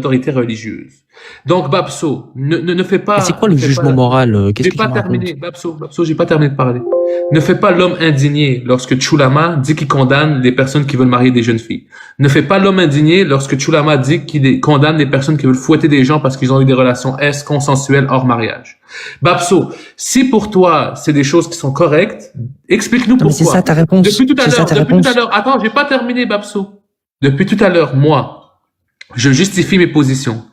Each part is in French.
autorité religieuse. Donc, Babso, ne fais pas... Mais c'est quoi le jugement moral? Qu'est-ce que tu me racontes? Babso, j'ai pas terminé de parler. Ne fais pas l'homme indigné lorsque Chulama dit qu'il condamne les personnes qui veulent marier des jeunes filles. Ne fais pas l'homme indigné lorsque Chulama dit qu'il condamne les personnes qui veulent fouetter des gens parce qu'ils ont eu des relations consensuelles hors mariage. Babso, si pour toi, c'est des choses qui sont correctes, explique-nous pourquoi. C'est ça ta réponse. Depuis tout à l'heure, attends, j'ai pas terminé, Babso. Depuis tout à l'heure, moi, je justifie mes positions.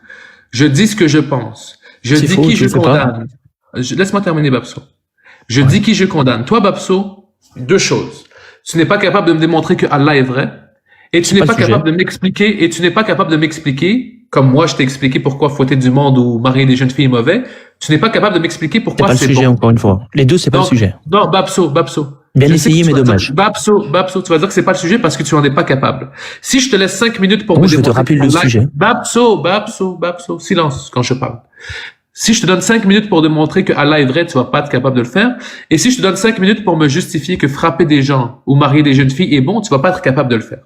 Je dis ce que je pense. Je dis qui je condamne. Laisse-moi terminer, Babso. Je dis qui je condamne. Toi, Babso, deux choses. Tu n'es pas capable de me démontrer que Allah est vrai. Et tu n'es pas capable de m'expliquer, comme moi je t'ai expliqué pourquoi fouetter du monde ou marier des jeunes filles est mauvais. Tu n'es pas capable de m'expliquer pourquoi c'est pas le sujet, encore une fois. Les deux, c'est pas le sujet. Non, Babso. Bien essayé, mais dommage. Babso, tu vas dire que c'est pas le sujet parce que tu en es pas capable. Si je te laisse 5 minutes pour me démontrer. Je vais te rappeler le sujet. Babso, silence quand je parle. Si je te donne 5 minutes pour démontrer que Allah est vrai, tu vas pas être capable de le faire. Et si je te donne 5 minutes pour me justifier que frapper des gens ou marier des jeunes filles est bon, tu vas pas être capable de le faire.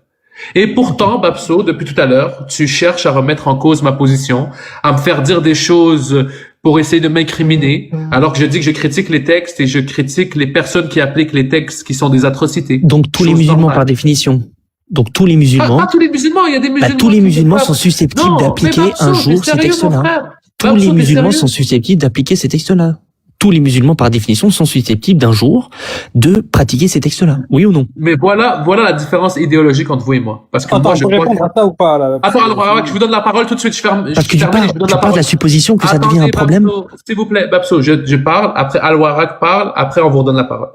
Et pourtant, Babso, depuis tout à l'heure, tu cherches à remettre en cause ma position, à me faire dire des choses pour essayer de m'incriminer, alors que je dis que je critique les textes et je critique les personnes qui appliquent les textes qui sont des atrocités. Donc tous les musulmans par définition. Donc tous les musulmans. Pas tous les musulmans, il y a des musulmans. Tous les musulmans sont susceptibles d'appliquer un jour ces textes-là. Tous les musulmans sont susceptibles d'appliquer ces textes-là. Tous les musulmans, par définition, sont susceptibles d'un jour de pratiquer ces textes-là. Oui ou non? Mais voilà la différence idéologique entre vous et moi. Parce que moi, je peux répondre à ça ou pas, là? Attends, alors, je vous donne la parole tout de suite. Parce que tu parles de la supposition que ça devient un problème. S'il vous plaît, Babso, je parle, après Al-Warak parle, après on vous redonne la parole.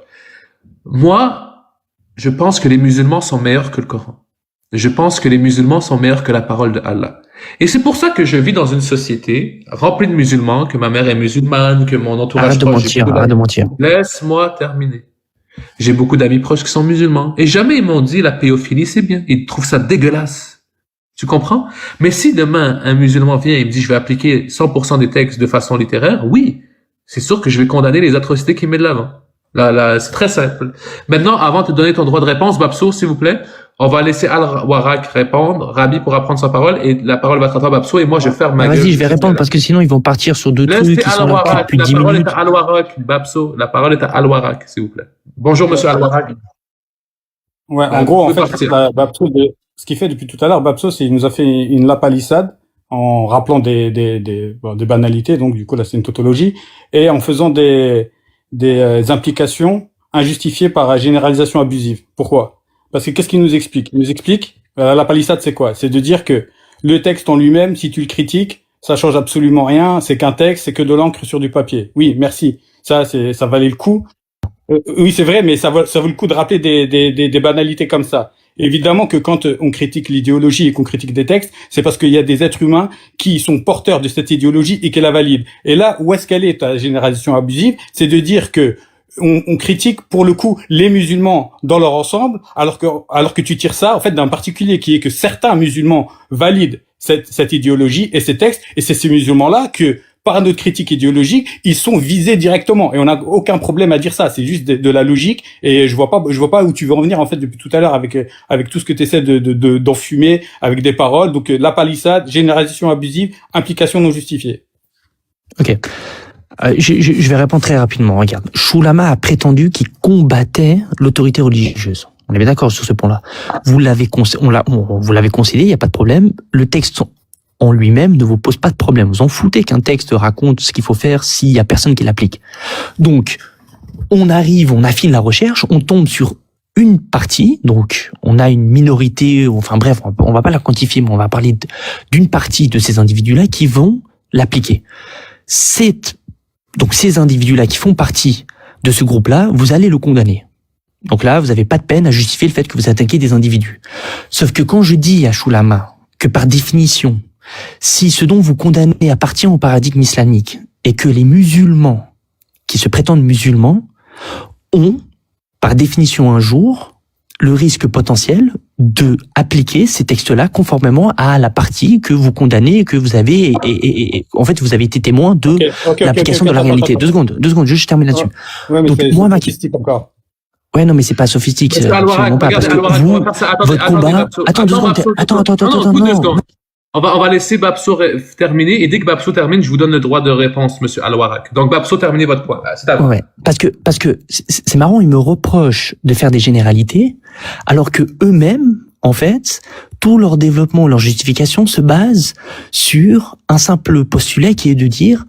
Moi, je pense que les musulmans sont meilleurs que le Coran. Je pense que les musulmans sont meilleurs que la parole de Allah. Et c'est pour ça que je vis dans une société remplie de musulmans, que ma mère est musulmane, que mon entourage arrête de mentir. Laisse-moi terminer. J'ai beaucoup d'amis proches qui sont musulmans. Et jamais ils m'ont dit la pédophilie c'est bien. Ils trouvent ça dégueulasse. Tu comprends? Mais si demain un musulman vient et me dit je vais appliquer 100% des textes de façon littéraire, oui, c'est sûr que je vais condamner les atrocités qu'il met de l'avant. Là, c'est très simple. Maintenant, avant de te donner ton droit de réponse, Babso, s'il vous plaît, on va laisser Al-Warak répondre, Rabi pourra prendre sa parole, et la parole va être à toi, Babso, et moi je ferme ma gueule. Vas-y, je vais répondre, parce que sinon ils vont partir sur deux trucs qui sont là depuis 10 minutes. La parole est à Al-Warak, Babso, la parole est à Al-Warak, s'il vous plaît. Bonjour, monsieur Al-Warak. Ouais, en gros, en fait, Babso, ce qu'il fait depuis tout à l'heure, Babso, c'est, il nous a fait une lapalissade en rappelant des banalités, donc du coup là c'est une tautologie, et en faisant des implications injustifiées par la généralisation abusive. Pourquoi? Parce que qu'est-ce qu'il nous explique? Il nous explique, la palissade c'est quoi? C'est de dire que le texte en lui-même, si tu le critiques, ça change absolument rien, c'est qu'un texte, c'est que de l'encre sur du papier. Oui, merci. Ça valait le coup. Oui, c'est vrai, mais ça vaut le coup de rappeler des banalités comme ça. Évidemment que quand on critique l'idéologie et qu'on critique des textes, c'est parce qu'il y a des êtres humains qui sont porteurs de cette idéologie et qui la valident. Et là, où est-ce qu'elle est, ta généralisation abusive? C'est de dire que on critique pour le coup les musulmans dans leur ensemble, alors que tu tires ça en fait d'un particulier qui est que certains musulmans valident cette idéologie et ces textes, et c'est ces musulmans-là que par notre critique idéologique, ils sont visés directement, et on n'a aucun problème à dire ça. C'est juste de la logique, et je vois pas où tu veux en venir en fait depuis tout à l'heure avec tout ce que tu essaies d'enfumer avec des paroles. Donc la palissade, généralisation abusive, implication non justifiée. Ok. Je vais répondre très rapidement. Regarde, Chulama a prétendu qu'il combattait l'autorité religieuse. On est bien d'accord sur ce point-là. Vous l'avez concédé, il n'y a pas de problème. Le texte en lui-même ne vous pose pas de problème. Vous en foutez qu'un texte raconte ce qu'il faut faire s'il y a personne qui l'applique. Donc, on affine la recherche, on tombe sur une partie, donc on a une minorité, enfin bref, on va pas la quantifier, mais on va parler d'une partie de ces individus-là qui vont l'appliquer. Donc ces individus-là qui font partie de ce groupe-là, vous allez le condamner. Donc là, vous n'avez pas de peine à justifier le fait que vous attaquez des individus. Sauf que quand je dis à Chulama que par définition, si ce dont vous condamnez appartient au paradigme islamique et que les musulmans qui se prétendent musulmans ont, par définition un jour, le risque potentiel de appliquer ces textes-là conformément à la partie que vous condamnez, que vous avez, et en fait, vous avez été témoin de l'application de la réalité. Deux secondes, je termine là-dessus. Ouais, mais donc, moi, ma question encore. Ouais, non, mais c'est pas sophistique, absolument pas, parce que vous, votre combat, attends, 2 secondes, attends, non. On va laisser Babso terminer, et dès que Babso termine, je vous donne le droit de réponse, monsieur Al-Warak. Donc, Babso, terminez votre point. C'est à vous. Ouais, parce que c'est marrant, ils me reprochent de faire des généralités, alors que eux-mêmes, en fait, tout leur développement, leur justification se base sur un simple postulat qui est de dire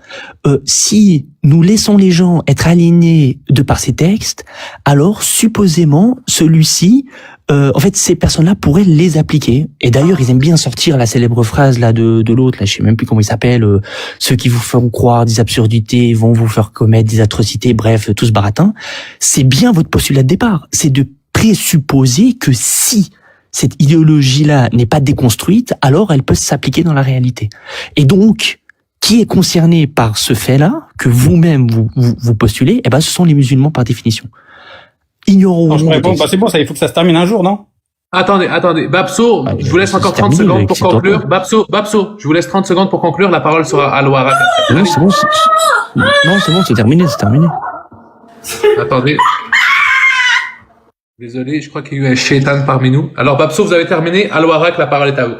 si nous laissons les gens être alignés de par ces textes, alors supposément celui-ci, en fait, ces personnes-là pourraient les appliquer. Et d'ailleurs, ils aiment bien sortir la célèbre phrase là de l'autre, là, je sais même plus comment il s'appelle, ceux qui vous font croire des absurdités vont vous faire commettre des atrocités, bref, tout ce baratin. C'est bien votre postulat de départ, c'est de présupposer que si cette idéologie-là n'est pas déconstruite, alors elle peut s'appliquer dans la réalité. Et donc, qui est concerné par ce fait-là, que vous-même vous postulez, eh ben, ce sont les musulmans par définition. Ignorons. C'est bon, ça, il faut que ça se termine un jour, non? Attendez. Babso, je vous laisse encore 30 secondes pour conclure. Babso, je vous laisse 30 secondes pour conclure. La parole sera à Al-Warak. Non, c'est bon. Non, c'est bon, c'est terminé. Attendez. Désolé, je crois qu'il y a eu un shaitan parmi nous. Alors, Babso, vous avez terminé. Al-Warak, la parole est à vous.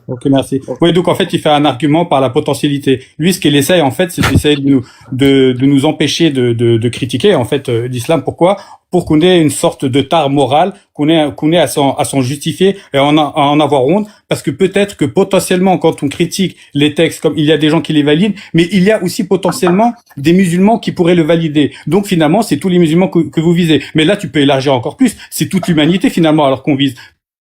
Ok, merci. Oui, donc en fait, il fait un argument par la potentialité. Lui, ce qu'il essaye, en fait, c'est d'essayer de nous empêcher de critiquer, en fait, l'islam. Pourquoi? Pour qu'on ait une sorte de tare morale, qu'on ait à s'en justifier et à en avoir honte, parce que peut-être que potentiellement, quand on critique les textes, comme il y a des gens qui les valident, mais il y a aussi potentiellement des musulmans qui pourraient le valider. Donc finalement, c'est tous les musulmans que vous visez. Mais là, tu peux élargir encore plus. C'est toute l'humanité finalement, alors qu'on vise.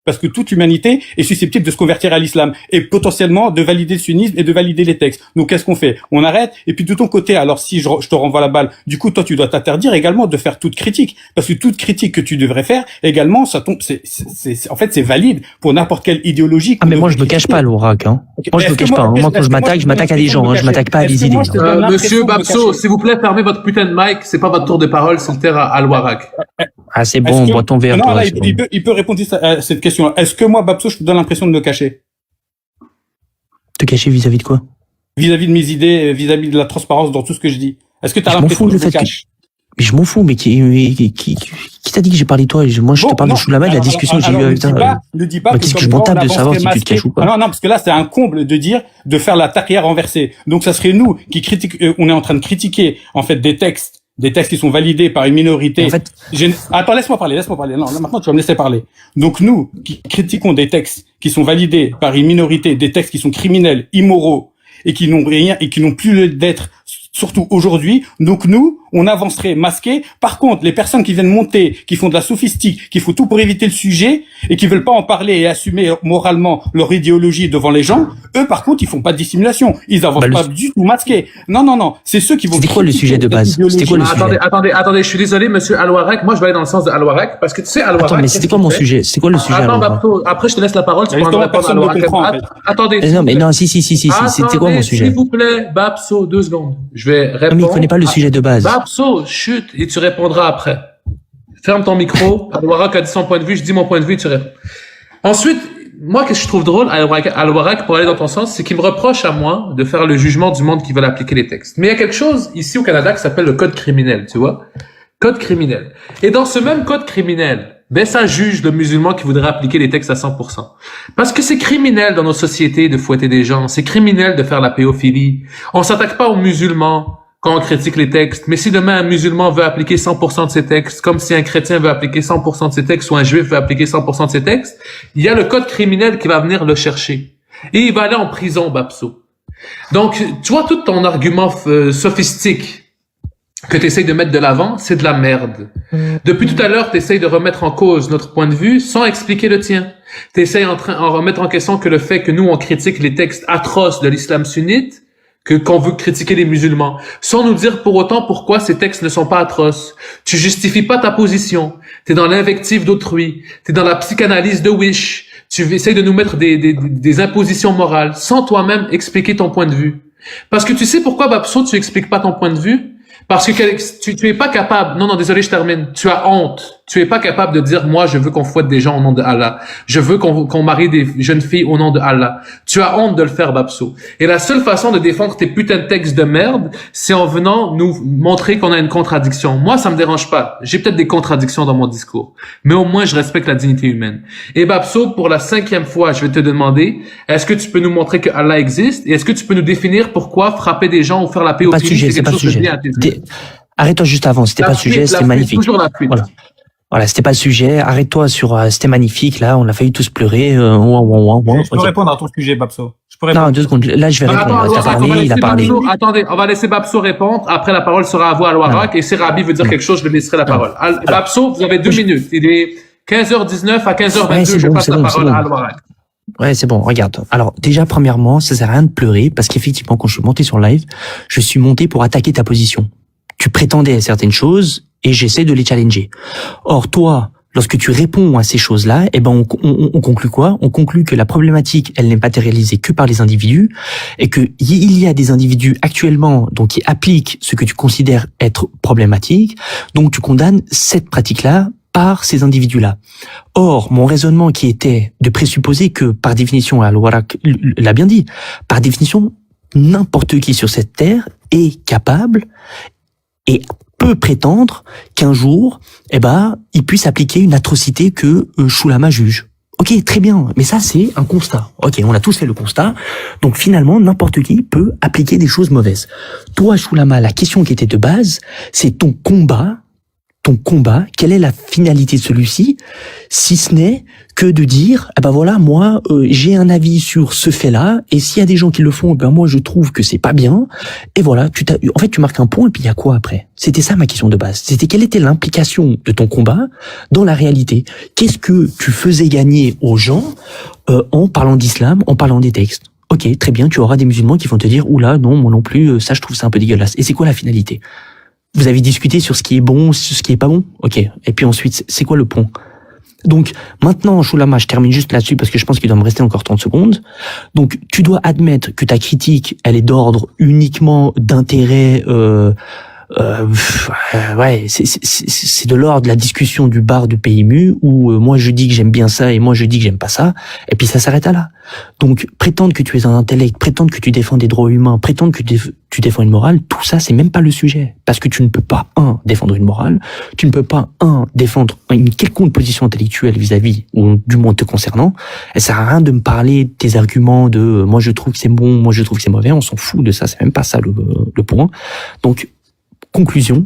Parce que toute l'humanité est susceptible de se convertir à l'islam et potentiellement de valider le sunnisme et de valider les textes. Donc qu'est-ce qu'on fait? On arrête. Et puis de ton côté, alors si je te renvoie la balle, du coup toi tu dois t'interdire également de faire toute critique, parce que toute critique que tu devrais faire également, ça tombe, en fait c'est valide pour n'importe quelle idéologie. Ah mais moi je me cache pas, Al-Warak. Hein. Okay. Moi je me cache pas. Moi quand je m'attaque à des gens, je m'attaque pas à des idées. Monsieur Babso, s'il vous plaît, fermez votre putain de mic. C'est pas votre tour de parole, c'est le terrain à Al-Warak. Ah c'est bon, bois ton verre. Non, là, il peut répondre à cette question. Est-ce que moi, Babso, je te donne l'impression de me cacher? Te cacher vis-à-vis de quoi? Vis-à-vis de mes idées, vis-à-vis de la transparence dans tout ce que je dis. Est-ce que tu as l'impression que je me cache? Mais je m'en fous, mais qui t'a dit que j'ai parlé de toi? Moi, je te parle de Choulama, de la discussion que j'ai eue avec toi. Ne dis pas qu'est-ce que je m'en tape de savoir si tu te caches ou pas? Non, parce que là, c'est un comble de faire la taqiyya renversée. Donc, ça serait nous qui critiquons, on est en train de critiquer, en fait, des textes qui sont validés par une minorité. En fait... Attends, laisse-moi parler. Non, là, maintenant, tu vas me laisser parler. Donc, nous, qui critiquons des textes qui sont validés par une minorité, des textes qui sont criminels, immoraux, et qui n'ont rien, et qui n'ont plus lieu d'être, surtout aujourd'hui. Donc, nous, on avancerait masqué. Par contre, les personnes qui viennent monter, qui font de la sophistique, qui font tout pour éviter le sujet, et qui veulent pas en parler et assumer moralement leur idéologie devant les gens, eux, par contre, ils font pas de dissimulation. Ils avancent pas du tout masqués. Non. C'est ceux qui vont... C'était quoi le sujet de base? C'était quoi le sujet? Attendez, je suis désolé, monsieur Al-Warak. Moi, je vais aller dans le sens de Al-Warak, parce que tu sais, Al-Warak... Attends, mais c'était quoi mon sujet? C'était quoi le sujet? Attends, après, je te laisse la parole. Tu pourras répondre à Al-Warak. Attendez. Non, mais non, si. C'était quoi mon sujet? S'il vous plaît, Babso, 2 secondes. Je vais répondre. Non, mais il connaît pas le sujet de base. Babso, chut, et tu répondras après. Ferme ton micro. Al-Warak a dit son point de vue, je dis mon point de vue, tu réponds. Ensuite, moi, qu'est-ce que je trouve drôle, Al-Warak, pour aller dans ton sens, c'est qu'il me reproche à moi de faire le jugement du monde qui veut appliquer les textes. Mais il y a quelque chose ici au Canada qui s'appelle le code criminel, tu vois? Code criminel. Et dans ce même code criminel, ben, ça juge le musulman qui voudrait appliquer les textes à 100%. Parce que c'est criminel dans nos sociétés de fouetter des gens. C'est criminel de faire la pédophilie. On s'attaque pas aux musulmans quand on critique les textes. Mais si demain un musulman veut appliquer 100% de ses textes, comme si un chrétien veut appliquer 100% de ses textes ou un juif veut appliquer 100% de ses textes, il y a le code criminel qui va venir le chercher. Et il va aller en prison, Babso. Donc, tu vois, tout ton argument sophistique que tu essayes de mettre de l'avant, c'est de la merde. Depuis tout à l'heure, tu essayes de remettre en cause notre point de vue sans expliquer le tien. Tu essayes en remettre en question que le fait que nous, on critique les textes atroces de l'islam sunnite, qu'on veut critiquer les musulmans, sans nous dire pour autant pourquoi ces textes ne sont pas atroces. Tu justifies pas ta position. T'es dans l'invective d'autrui. T'es dans la psychanalyse de Wish. Tu essayes de nous mettre des impositions morales, sans toi-même expliquer ton point de vue. Parce que tu sais pourquoi, Babso, tu expliques pas ton point de vue? Parce que tu es pas capable. Non, désolé, je termine. Tu as honte. Tu es pas capable de dire, moi, je veux qu'on fouette des gens au nom de Allah. Je veux qu'on marie des jeunes filles au nom de Allah. Tu as honte de le faire, Babso. Et la seule façon de défendre tes putains de textes de merde, c'est en venant nous montrer qu'on a une contradiction. Moi, ça me dérange pas. J'ai peut-être des contradictions dans mon discours. Mais au moins, je respecte la dignité humaine. Et Babso, pour la 5e fois, je vais te demander, est-ce que tu peux nous montrer que Allah existe? Et est-ce que tu peux nous définir pourquoi frapper des gens ou faire la pédophilie, c'est quelque chose de bien à tes yeux? Arrête-toi juste avant. C'était pas le sujet, c'était magnifique. Toujours la fuite. Voilà, c'était pas le sujet. Arrête-toi sur c'était magnifique. Là, on a failli tous pleurer. Je peux répondre à ton sujet, Babso. Je peux répondre. Non, 2 secondes. Là, je vais répondre. Il a parlé. Attendez, on va laisser Babso répondre. Après, la parole sera à vous, Al-Warak. Et si Rabi veut dire quelque chose, je lui laisserai la parole. Babso, vous avez 2 minutes. Il est 15h19 à 15h22. Je passe la parole à Al-Warak. Ouais, c'est bon, regarde. Alors, déjà, premièrement, ça sert à rien de pleurer, parce qu'effectivement, quand je suis monté sur live, je suis monté pour attaquer ta position. Tu prétendais à certaines choses, et j'essaie de les challenger. Or, toi, lorsque tu réponds à ces choses-là, eh ben, on conclut quoi? On conclut que la problématique, elle n'est matérialisée que par les individus, et que il y a des individus actuellement, donc, qui appliquent ce que tu considères être problématique, donc tu condamnes cette pratique-là par ces individus-là. Or, mon raisonnement qui était de présupposer que, par définition, Al-Warak l'a bien dit, par définition, n'importe qui sur cette terre est capable et peut prétendre qu'un jour, il puisse appliquer une atrocité que Shulama juge. Ok, très bien, mais ça c'est un constat. Ok, on a tous fait le constat. Donc finalement, n'importe qui peut appliquer des choses mauvaises. Toi, Shulama, la question qui était de base, c'est ton combat, quelle est la finalité de celui-ci, si ce n'est que de dire, voilà, moi, j'ai un avis sur ce fait-là, et s'il y a des gens qui le font, moi, je trouve que c'est pas bien, et voilà, en fait, tu marques un point, et puis il y a quoi après? C'était ça ma question de base. C'était quelle était l'implication de ton combat dans la réalité? Qu'est-ce que tu faisais gagner aux gens, en parlant d'islam, en parlant des textes? Ok, très bien, tu auras des musulmans qui vont te dire, oula, non, moi non plus, ça, je trouve ça un peu dégueulasse. Et c'est quoi la finalité? Vous avez discuté sur ce qui est bon, sur ce qui est pas bon? Ok. Et puis ensuite, c'est quoi le point? Donc, maintenant, Shulama, je termine juste là-dessus parce que je pense qu'il doit me rester encore 30 secondes. Donc, tu dois admettre que ta critique, elle est d'ordre uniquement d'intérêt, c'est de l'ordre de la discussion du bar de PMU où moi je dis que j'aime bien ça et moi je dis que j'aime pas ça, et puis ça s'arrête à là. Donc prétendre que tu es un intellect, prétendre que tu défends des droits humains, prétendre que tu défends une morale, tout ça c'est même pas le sujet, parce que tu ne peux pas défendre une morale, tu ne peux pas défendre une quelconque position intellectuelle vis-à-vis ou du moins te concernant. Et ça sert à rien de me parler de tes arguments de moi je trouve que c'est bon, moi je trouve que c'est mauvais, on s'en fout de ça, c'est même pas ça le point. Donc conclusion,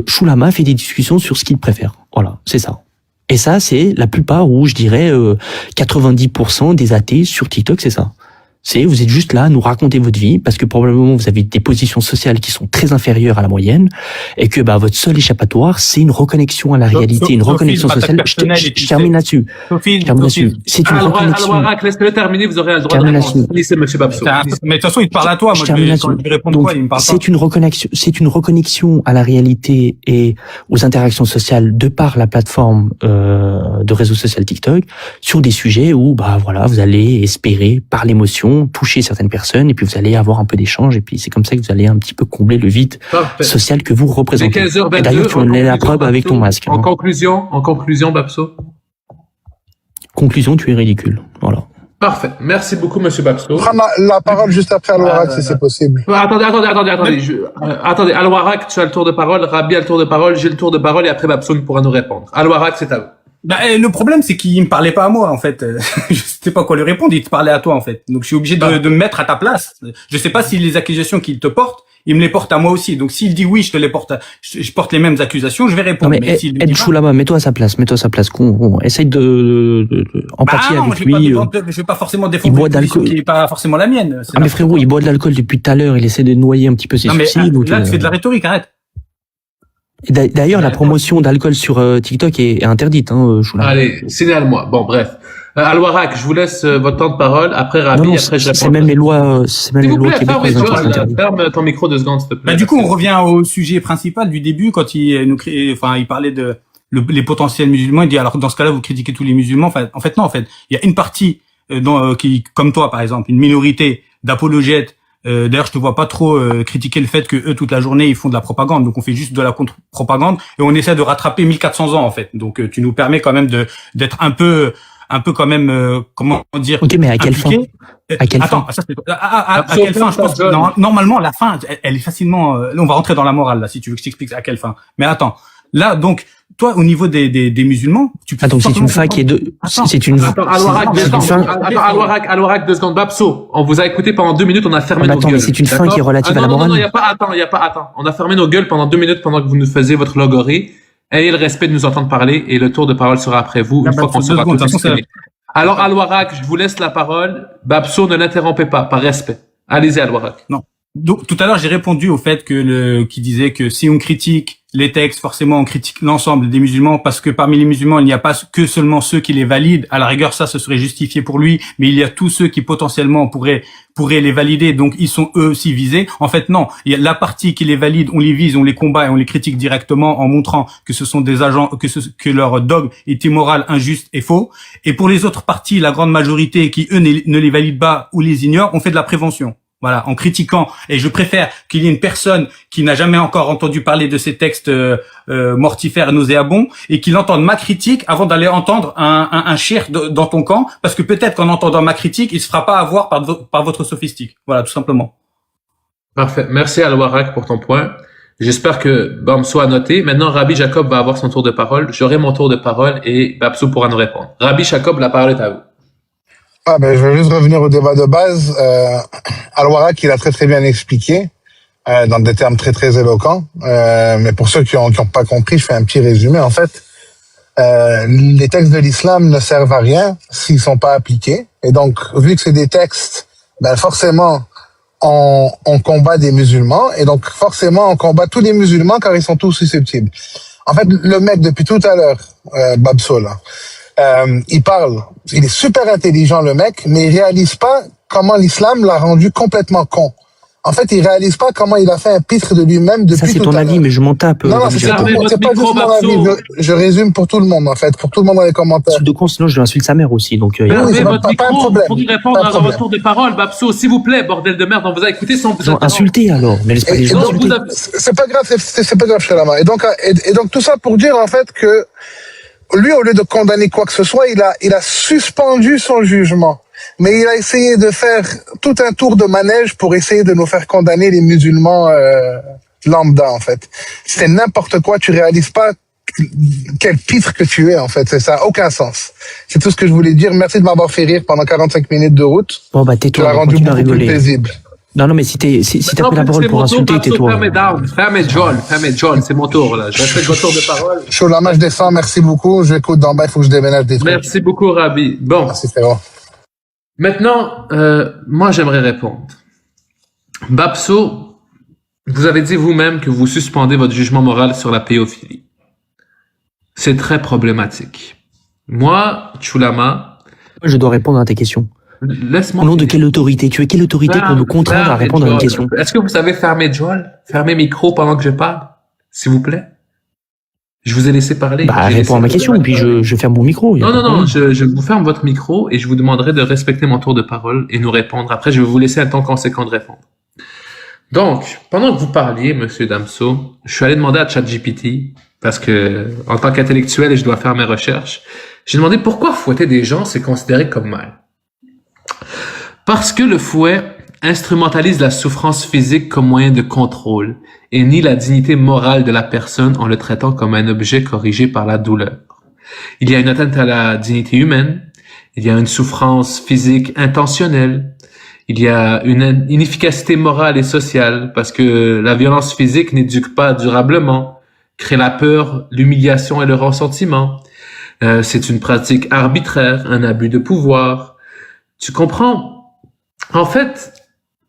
Shulama fait des discussions sur ce qu'il préfère. Voilà, c'est ça. Et ça, c'est la plupart, ou je dirais 90% des athées sur TikTok, c'est ça. Vous êtes juste là à nous raconter votre vie, parce que probablement vous avez des positions sociales qui sont très inférieures à la moyenne, et que votre seul échappatoire, c'est une reconnexion à la réalité, une reconnexion sociale. Je termine là-dessus. C'est une reconnexion. Al-Warak, laissez-le terminer, vous aurez le droit de répondre. Laissez monsieur Babso. Mais de toute façon, il te parle à toi. Moi, je vais répondre quoi, il me parle pas. C'est une reconnexion à la réalité et aux interactions sociales de par la plateforme de réseau social TikTok sur des sujets où voilà, vous allez espérer par l'émotion toucher certaines personnes, et puis vous allez avoir un peu d'échange, et puis c'est comme ça que vous allez un petit peu combler le vide social que vous représentez. Et d'ailleurs, tu en es la preuve avec ton masque. En conclusion, Babso. Conclusion, tu es ridicule. Voilà. Parfait. Merci beaucoup, monsieur Babso. La parole juste après Al-Warak, si c'est possible. Attendez. Attendez, Al-Warak, tu as le tour de parole, Rabi a le tour de parole, j'ai le tour de parole, et après Babso pourra nous répondre. Al-Warak, c'est à vous. Le problème, c'est qu'il me parlait pas à moi, en fait. Je sais pas quoi lui répondre, il te parlait à toi, en fait. Donc, je suis obligé de me mettre à ta place. Je sais pas si les accusations qu'il te porte, il me les porte à moi aussi. Donc, s'il dit oui, je porte les mêmes accusations, je vais répondre. Non, mais Shulama, mets-toi à sa place. Essaye de empathie avec lui. Je vais pas forcément défendre une position qui est pas forcément la mienne. Mais frérot, il boit de l'alcool depuis tout à l'heure, il essaie de noyer un petit peu ses soucis. Là, tu fais de la rhétorique, arrête. D'ailleurs, la promotion d'alcool sur TikTok est interdite, Shulama. Allez, signale-moi. Bon, bref. Al-Warak, je vous laisse votre temps de parole. Après Rabi, après je réponds. C'est même les lois québécoises. Ferme ton micro 2 secondes, s'il te plaît. Du coup, on revient au sujet principal du début, quand il parlait de les potentiels musulmans. Il dit, alors, dans ce cas-là, vous critiquez tous les musulmans. En fait, il y a une partie, qui, comme toi, par exemple, une minorité d'apologètes, D'ailleurs, je te vois pas trop critiquer le fait que eux toute la journée ils font de la propagande. Donc on fait juste de la contre-propagande et on essaie de rattraper 1400 ans en fait. Donc tu nous permets quand même d'être un peu quand même comment dire. Ok, mais à quelle fin? À quelle Attends, fin? ça, à quelle fin? Je pense que normalement la fin, elle est facilement. Là, on va rentrer dans la morale là, si tu veux que je t'explique à quelle fin. Mais attends, là donc. Toi, au niveau des musulmans, tu peux. Attends, c'est une fin qui est de. C'est une. Attends, Al-Warak, 2 secondes. Babso, on vous a écouté pendant 2 minutes, on a fermé nos gueules. Mais c'est une fin qui est relative à la morale. Non, attends. On a fermé nos gueules pendant 2 minutes pendant que vous nous faisiez votre logorée. Ayez le respect de nous entendre parler et le tour de parole sera après vous, une fois qu'on sera tous exprimés. Alors, Al-Warak, je vous laisse la parole. Babso, ne l'interrompez pas, par respect. Allez-y, Al-Warak. Non. Donc, tout à l'heure, j'ai répondu au fait qui disait que si on critique les textes, forcément, on critique l'ensemble des musulmans parce que parmi les musulmans, il n'y a pas que seulement ceux qui les valident. À la rigueur, ça, ce serait justifié pour lui, mais il y a tous ceux qui potentiellement pourraient les valider, donc ils sont eux aussi visés. En fait, non. Il y a la partie qui les valide, on les vise, on les combat et on les critique directement en montrant que ce sont des agents, que leur dogme est immoral, injuste et faux. Et pour les autres parties, la grande majorité qui, eux, ne les valident pas ou les ignorent, on fait de la prévention. Voilà, en critiquant. Et je préfère qu'il y ait une personne qui n'a jamais encore entendu parler de ces textes mortifères et nauséabonds et qu'il entende ma critique avant d'aller entendre un shir dans ton camp, parce que peut-être qu'en entendant ma critique, il se fera pas avoir par votre sophistique. Voilà, tout simplement. Parfait. Merci Al-Warak pour ton point. J'espère que Bamso a noté. Maintenant, Rabbi Jacob va avoir son tour de parole. J'aurai mon tour de parole et Babso pourra nous répondre. Rabbi Jacob, la parole est à vous. Je vais juste revenir au débat de base. Al-Warak, il a très très bien expliqué, dans des termes très très éloquents. Mais pour ceux qui ont pas compris, je fais un petit résumé. En fait, les textes de l'islam ne servent à rien s'ils sont pas appliqués. Et donc, vu que c'est des textes, forcément, on combat des musulmans. Et donc, forcément, on combat tous les musulmans car ils sont tous susceptibles. En fait, le mec, depuis tout à l'heure, Babso, là, il est super intelligent le mec, mais il réalise pas comment l'islam l'a rendu complètement con. En fait, il réalise pas comment il a fait un pitre de lui-même depuis tout à l'heure. Ça, c'est ton avis, mais je m'en tape. Non, c'est pas juste mon avis. Je résume pour tout le monde, en fait, pour tout le monde dans les commentaires. De con, sinon je insulte sa mère aussi, donc. Oui, votre pas un problème. Pour y répondre à votre tour de parole, Babso, s'il vous plaît, bordel de merde, on vous a écouté sans vous insulter alors, mais laisse pas les gens insulter. C'est pas grave, c'est pas grave, Shalama. Et donc tout ça pour dire en fait que lui, au lieu de condamner quoi que ce soit, il a suspendu son jugement. Mais il a essayé de faire tout un tour de manège pour essayer de nous faire condamner les musulmans lambda, en fait. C'est n'importe quoi, tu réalises pas quel pitre que tu es, en fait. Ça a aucun sens. C'est tout ce que je voulais dire. Merci de m'avoir fait rire pendant 45 minutes de route. Bon, tais-toi, tu l'as rendu beaucoup plus paisible. Non, mais si t'as pris la parole pour insulter, tais-toi. Fermez John, c'est mon tour, là. Je respecte votre tour de parole. Sholama, je descends, merci beaucoup. Je écoute d'en bas, il faut que je déménage des trucs. Merci beaucoup, Rabbi. Bon. Merci, frérot. Maintenant, moi, j'aimerais répondre. Babso, vous avez dit vous-même que vous suspendez votre jugement moral sur la pédophilie. C'est très problématique. Moi, Chulama... Je dois répondre à tes questions. Laisse-moi... Au nom de quelle autorité? Tu es quelle autorité pour nous contraindre à répondre à une question? Est-ce que vous savez fermer Joel? Fermer micro pendant que je parle? S'il vous plaît? Je vous ai laissé parler. Réponds à ma question, puis je ferme mon micro. Non, je vous ferme votre micro et je vous demanderai de respecter mon tour de parole et nous répondre. Après, je vais vous laisser un temps conséquent de répondre. Donc, pendant que vous parliez, monsieur Damso, je suis allé demander à ChatGPT, parce que, en tant qu'intellectuel et je dois faire mes recherches, j'ai demandé pourquoi fouetter des gens, c'est considéré comme mal. Parce que le fouet instrumentalise la souffrance physique comme moyen de contrôle et nie la dignité morale de la personne en le traitant comme un objet corrigé par la douleur. Il y a une atteinte à la dignité humaine, il y a une souffrance physique intentionnelle, il y a une inefficacité morale et sociale parce que la violence physique n'éduque pas durablement, crée la peur, l'humiliation et le ressentiment. C'est une pratique arbitraire, un abus de pouvoir. Tu comprends? En fait,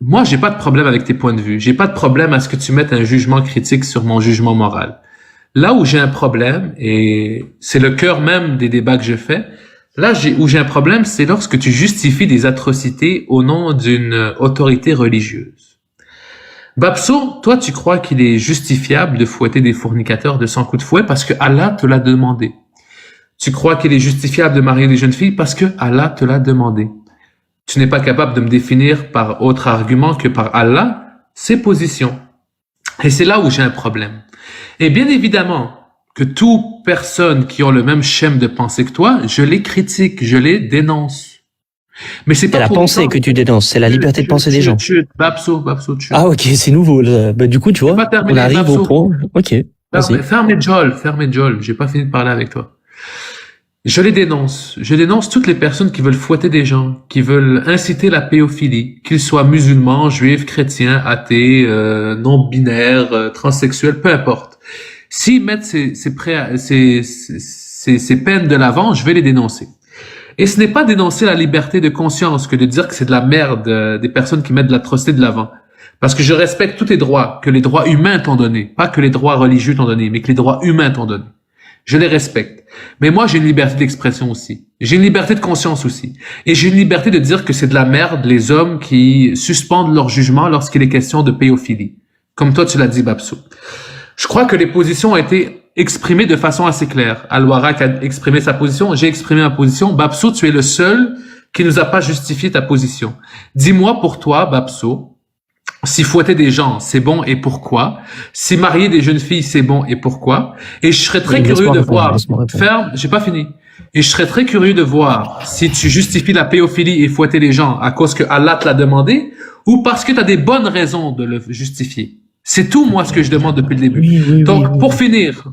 moi, j'ai pas de problème avec tes points de vue. J'ai pas de problème à ce que tu mettes un jugement critique sur mon jugement moral. Là où j'ai un problème, et c'est le cœur même des débats que je fais, où j'ai un problème, c'est lorsque tu justifies des atrocités au nom d'une autorité religieuse. Babso, toi, tu crois qu'il est justifiable de fouetter des fornicateurs de 100 coups de fouet parce que Allah te l'a demandé. Tu crois qu'il est justifiable de marier des jeunes filles parce que Allah te l'a demandé. Tu n'es pas capable de me définir par autre argument que par Allah, ses positions. Et c'est là où j'ai un problème. Et bien évidemment que toutes personnes qui ont le même schème de pensée que toi, je les critique, je les dénonce. Mais c'est pas la pensée que tu dénonces, c'est la liberté de penser des gens. Babso. Ah ok, c'est nouveau. Bah, du coup, tu vois, on arrive au point. Ok. Ferme les jolls. J'ai pas fini de parler avec toi. Je les dénonce. Je dénonce toutes les personnes qui veulent fouetter des gens, qui veulent inciter la pédophilie, qu'ils soient musulmans, juifs, chrétiens, athées, non-binaires, transsexuels, peu importe. S'ils mettent ces peines de l'avant, je vais les dénoncer. Et ce n'est pas dénoncer la liberté de conscience que de dire que c'est de la merde des personnes qui mettent de l'atrocité de l'avant. Parce que je respecte tous tes droits, que les droits humains t'ont donné. Pas que les droits religieux t'ont donné, mais que les droits humains t'ont donné. Je les respecte. Mais moi, j'ai une liberté d'expression aussi. J'ai une liberté de conscience aussi. Et j'ai une liberté de dire que c'est de la merde les hommes qui suspendent leur jugement lorsqu'il est question de pédophilie. Comme toi, tu l'as dit, Babso. Je crois que les positions ont été exprimées de façon assez claire. Al-Warak a exprimé sa position, j'ai exprimé ma position. Babso, tu es le seul qui nous a pas justifié ta position. Dis-moi pour toi, Babso, si fouetter des gens, c'est bon et pourquoi? Si marier des jeunes filles, c'est bon et pourquoi? Et je serais très curieux de voir, j'ai pas fini. Et je serais très curieux de voir si tu justifies la pédophilie et fouetter les gens à cause que Allah te l'a demandé ou parce que tu as des bonnes raisons de le justifier. C'est tout, moi, ce que je demande depuis le début. Donc, pour finir,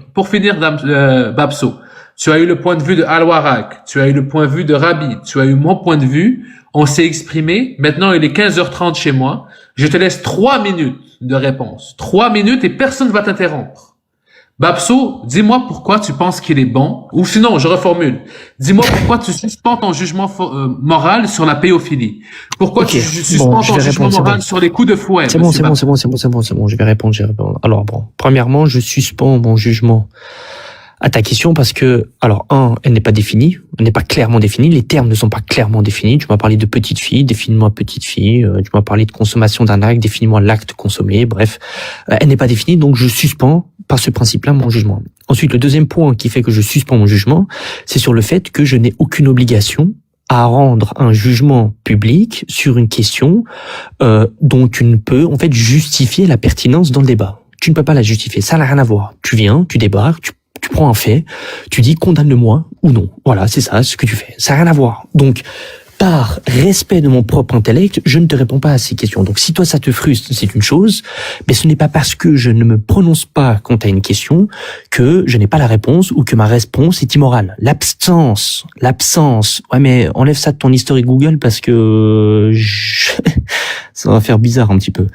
Babso, tu as eu le point de vue de Al-Warak, tu as eu le point de vue de Rabi, tu as eu mon point de vue, on s'est exprimé, maintenant il est 15h30 chez moi, je te laisse 3 minutes de réponse. 3 minutes et personne ne va t'interrompre. Babso, dis-moi pourquoi tu penses qu'il est bon, ou sinon, je reformule. Dis-moi pourquoi tu suspends ton jugement moral sur la pédophilie. Pourquoi tu suspends ton jugement moral sur les coups de fouet. C'est bon, je vais répondre. Alors bon, premièrement, je suspends mon jugement à ta question parce que, alors, elle n'est pas définie, elle n'est pas clairement définie, les termes ne sont pas clairement définis. Tu m'as parlé de petite fille, définis-moi petite fille, tu m'as parlé de consommation d'un acte, définis-moi l'acte consommé, bref, elle n'est pas définie, donc je suspends par ce principe-là mon jugement. Ensuite, le deuxième point qui fait que je suspends mon jugement, c'est sur le fait que je n'ai aucune obligation à rendre un jugement public sur une question dont tu ne peux, en fait, justifier la pertinence dans le débat. Tu ne peux pas la justifier, ça n'a rien à voir. Tu viens, tu débarques, tu prends un fait, tu dis condamne-le-moi ou non. Voilà, c'est ça ce que tu fais. Ça n'a rien à voir. Donc, par respect de mon propre intellect, je ne te réponds pas à ces questions. Donc, si toi ça te frustre, c'est une chose, mais ce n'est pas parce que je ne me prononce pas quant à une question que je n'ai pas la réponse ou que ma réponse est immorale. L'absence. Ouais, mais enlève ça de ton historique Google parce que ça va faire bizarre un petit peu.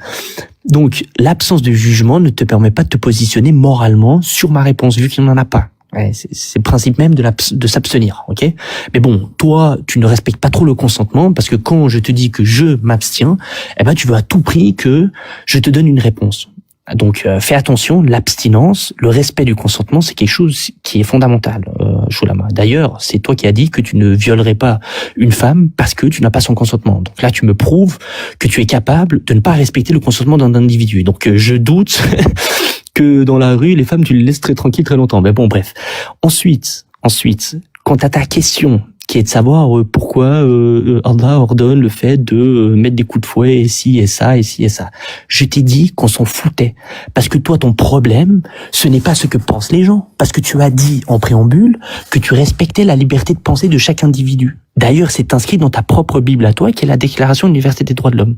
Donc, l'absence de jugement ne te permet pas de te positionner moralement sur ma réponse, vu qu'il n'en a pas. Ouais, c'est le principe même de s'abstenir, ok? Mais bon, toi, tu ne respectes pas trop le consentement, parce que quand je te dis que je m'abstiens, eh ben, tu veux à tout prix que je te donne une réponse. Donc, fais attention, l'abstinence, le respect du consentement, c'est quelque chose qui est fondamental, Choulama. D'ailleurs, c'est toi qui as dit que tu ne violerais pas une femme parce que tu n'as pas son consentement. Donc là, tu me prouves que tu es capable de ne pas respecter le consentement d'un individu. Donc, je doute que dans la rue, les femmes, tu les laisses très tranquilles très longtemps. Mais bon, bref. Ensuite, quant à ta question, qui est de savoir pourquoi Allah ordonne le fait de mettre des coups de fouet et ci et ça et ci et ça. Je t'ai dit qu'on s'en foutait. Parce que toi, ton problème, ce n'est pas ce que pensent les gens. Parce que tu as dit en préambule que tu respectais la liberté de penser de chaque individu. D'ailleurs, c'est inscrit dans ta propre Bible à toi, qui est la Déclaration universelle des droits de l'homme.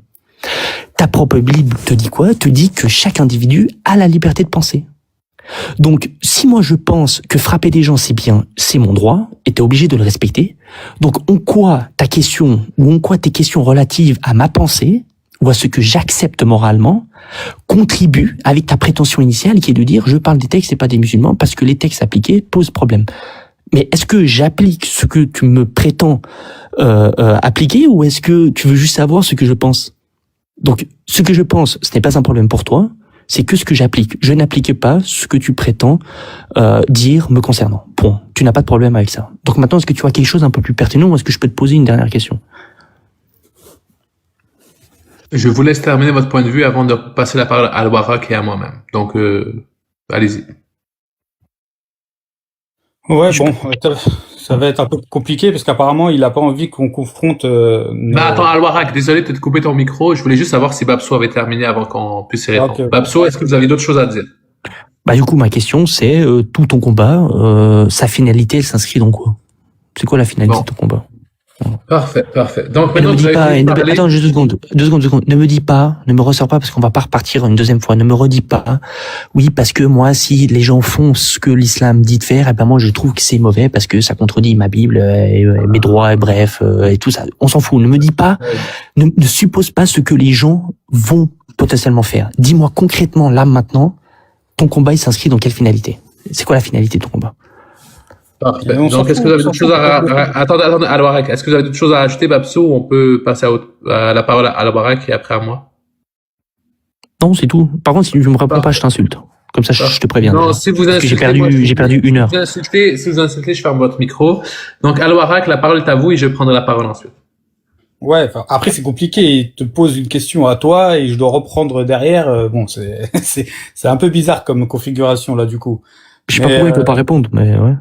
Ta propre Bible te dit quoi? Te dit que chaque individu a la liberté de penser. Donc, si moi je pense que frapper des gens c'est bien, c'est mon droit, et t'es obligé de le respecter, donc en quoi ta question, ou en quoi tes questions relatives à ma pensée, ou à ce que j'accepte moralement, contribuent avec ta prétention initiale qui est de dire je parle des textes et pas des musulmans parce que les textes appliqués posent problème. Mais est-ce que j'applique ce que tu me prétends appliquer, ou est-ce que tu veux juste savoir ce que je pense? Donc, ce que je pense, ce n'est pas un problème pour toi, c'est que ce que j'applique. Je n'applique pas ce que tu prétends dire me concernant. Point. Tu n'as pas de problème avec ça. Donc maintenant, est-ce que tu as quelque chose un peu plus pertinent, ou est-ce que je peux te poser une dernière question? Je vous laisse terminer votre point de vue avant de passer la parole à Al-Warak et à moi-même. Donc, allez-y. Ouais, bon, ça va être un peu compliqué parce qu'apparemment, il a pas envie qu'on confronte Attends, Al-Warak, désolé de te couper ton micro. Je voulais juste savoir si Babso avait terminé avant qu'on puisse y répondre. Ok. Babso, est-ce que vous avez d'autres choses à dire? Bah du coup, ma question, c'est tout ton combat, sa finalité, elle s'inscrit dans quoi? C'est quoi la finalité Bon. de ton combat? Parfait. Donc Et ne maintenant me que dis vous pas, avez parlé, attends, juste 2 secondes. Ne me dis pas, ne me ressors pas parce qu'on va pas repartir une deuxième fois. Ne me redis pas. Oui, parce que moi, si les gens font ce que l'islam dit de faire, eh ben moi, je trouve que c'est mauvais parce que ça contredit ma Bible et mes droits, et bref, et tout ça. On s'en fout. Ne me dis pas, ne suppose pas ce que les gens vont potentiellement faire. Dis-moi concrètement, là, maintenant, ton combat, il s'inscrit dans quelle finalité? C'est quoi la finalité de ton combat? parfait. On s'en Donc, est-ce que vous avez fout, d'autres choses attendez, Al-Warak, est-ce que vous avez d'autres choses à ajouter, Babso, ou on peut passer à la parole à Al-Warak et après à moi? Non, c'est tout. Par contre, si tu me réponds pas, je t'insulte. Comme ça, je te préviens. Non, déjà. si vous Parce que insultez, j'ai perdu 1 heure. Si vous insultez, je ferme votre micro. Donc, Al-Warak, la parole est à vous et je prendrai la parole ensuite. Ouais, enfin, après c'est compliqué, il te pose une question à toi et je dois reprendre derrière. Bon, c'est un peu bizarre comme configuration là du coup. Je sais pas pourquoi il peut pas répondre, mais ouais.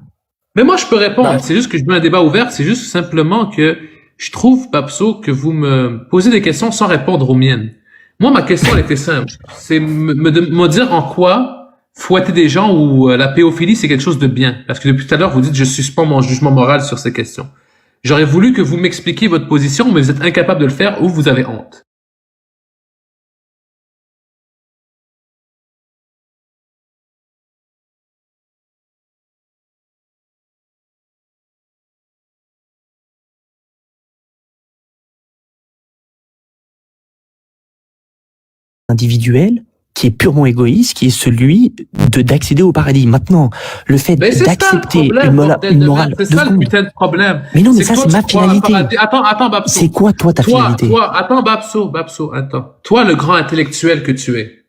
Mais moi, je peux répondre. Bah. C'est juste que je mets un débat ouvert. C'est juste simplement que je trouve, Babso, que vous me posez des questions sans répondre aux miennes. Moi, ma question, elle était simple. C'est me dire en quoi fouetter des gens ou la péophilie, c'est quelque chose de bien. Parce que depuis tout à l'heure, vous dites, je suspends mon jugement moral sur ces questions. J'aurais voulu que vous m'expliquiez votre position, mais vous êtes incapable de le faire ou vous avez honte. Individuel qui est purement égoïste, qui est celui d'accéder au paradis. Maintenant, le fait Mais c'est ça le d'accepter problème, bordel de morale, merde. C'est 2 ça le secondes. putain de problème. Mais non, mais C'est ça, que toi, c'est ma tu crois à la finalité. paradis. Attends, Babso. C'est quoi, toi, ta finalité? Attends, Babso, attends. Toi, le grand intellectuel que tu es,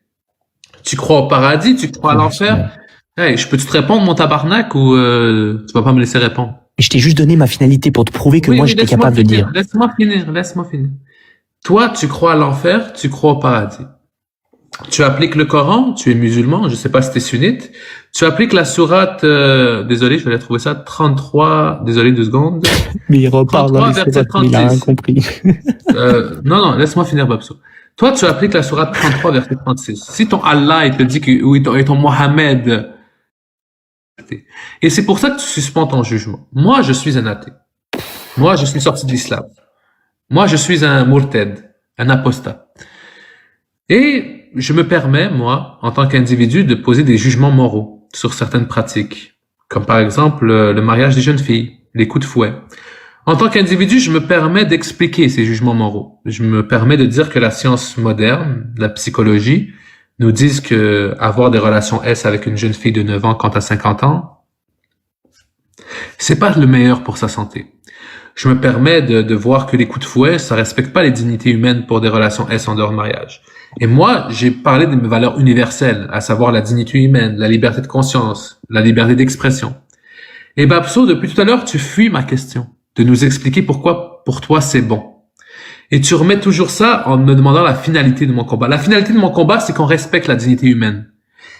tu crois au paradis, tu crois à l'enfer? Hey, je peux-tu te répondre, mon tabarnak, ou tu vas pas me laisser répondre? Je t'ai juste donné ma finalité pour te prouver que moi, j'étais capable de dire. Laisse-moi finir. Toi, tu crois à l'enfer, tu crois au paradis. Tu appliques le Coran, tu es musulman, je sais pas si t'es sunnite. Tu appliques la sourate, désolé, je vais la trouver ça, 33, désolé 2 secondes. Mais il reparle dans les verset sourates, il a 36. rien compris. Non, laisse-moi finir, Babso. Toi, tu appliques la sourate 33, verset 36. Si ton Allah, il te dit que, ou ton Mohammed, et c'est pour ça que tu suspends ton jugement. Moi, je suis un athée. Moi, je suis sorti de l'islam. Moi, je suis un murted, un apostat. Et je me permets, moi, en tant qu'individu, de poser des jugements moraux sur certaines pratiques, comme par exemple le mariage des jeunes filles, les coups de fouet. En tant qu'individu, je me permets d'expliquer ces jugements moraux. Je me permets de dire que la science moderne, la psychologie, nous disent que avoir des relations S avec une jeune fille de 9 ans quand à 50 ans, c'est pas le meilleur pour sa santé. Je me permets de voir que les coups de fouet, ça respecte pas les dignités humaines pour des relations S en dehors de mariage. Et moi, j'ai parlé de mes valeurs universelles, à savoir la dignité humaine, la liberté de conscience, la liberté d'expression. Et Babso, depuis tout à l'heure, tu fuis ma question, de nous expliquer pourquoi pour toi c'est bon. Et tu remets toujours ça en me demandant la finalité de mon combat. La finalité de mon combat, c'est qu'on respecte la dignité humaine.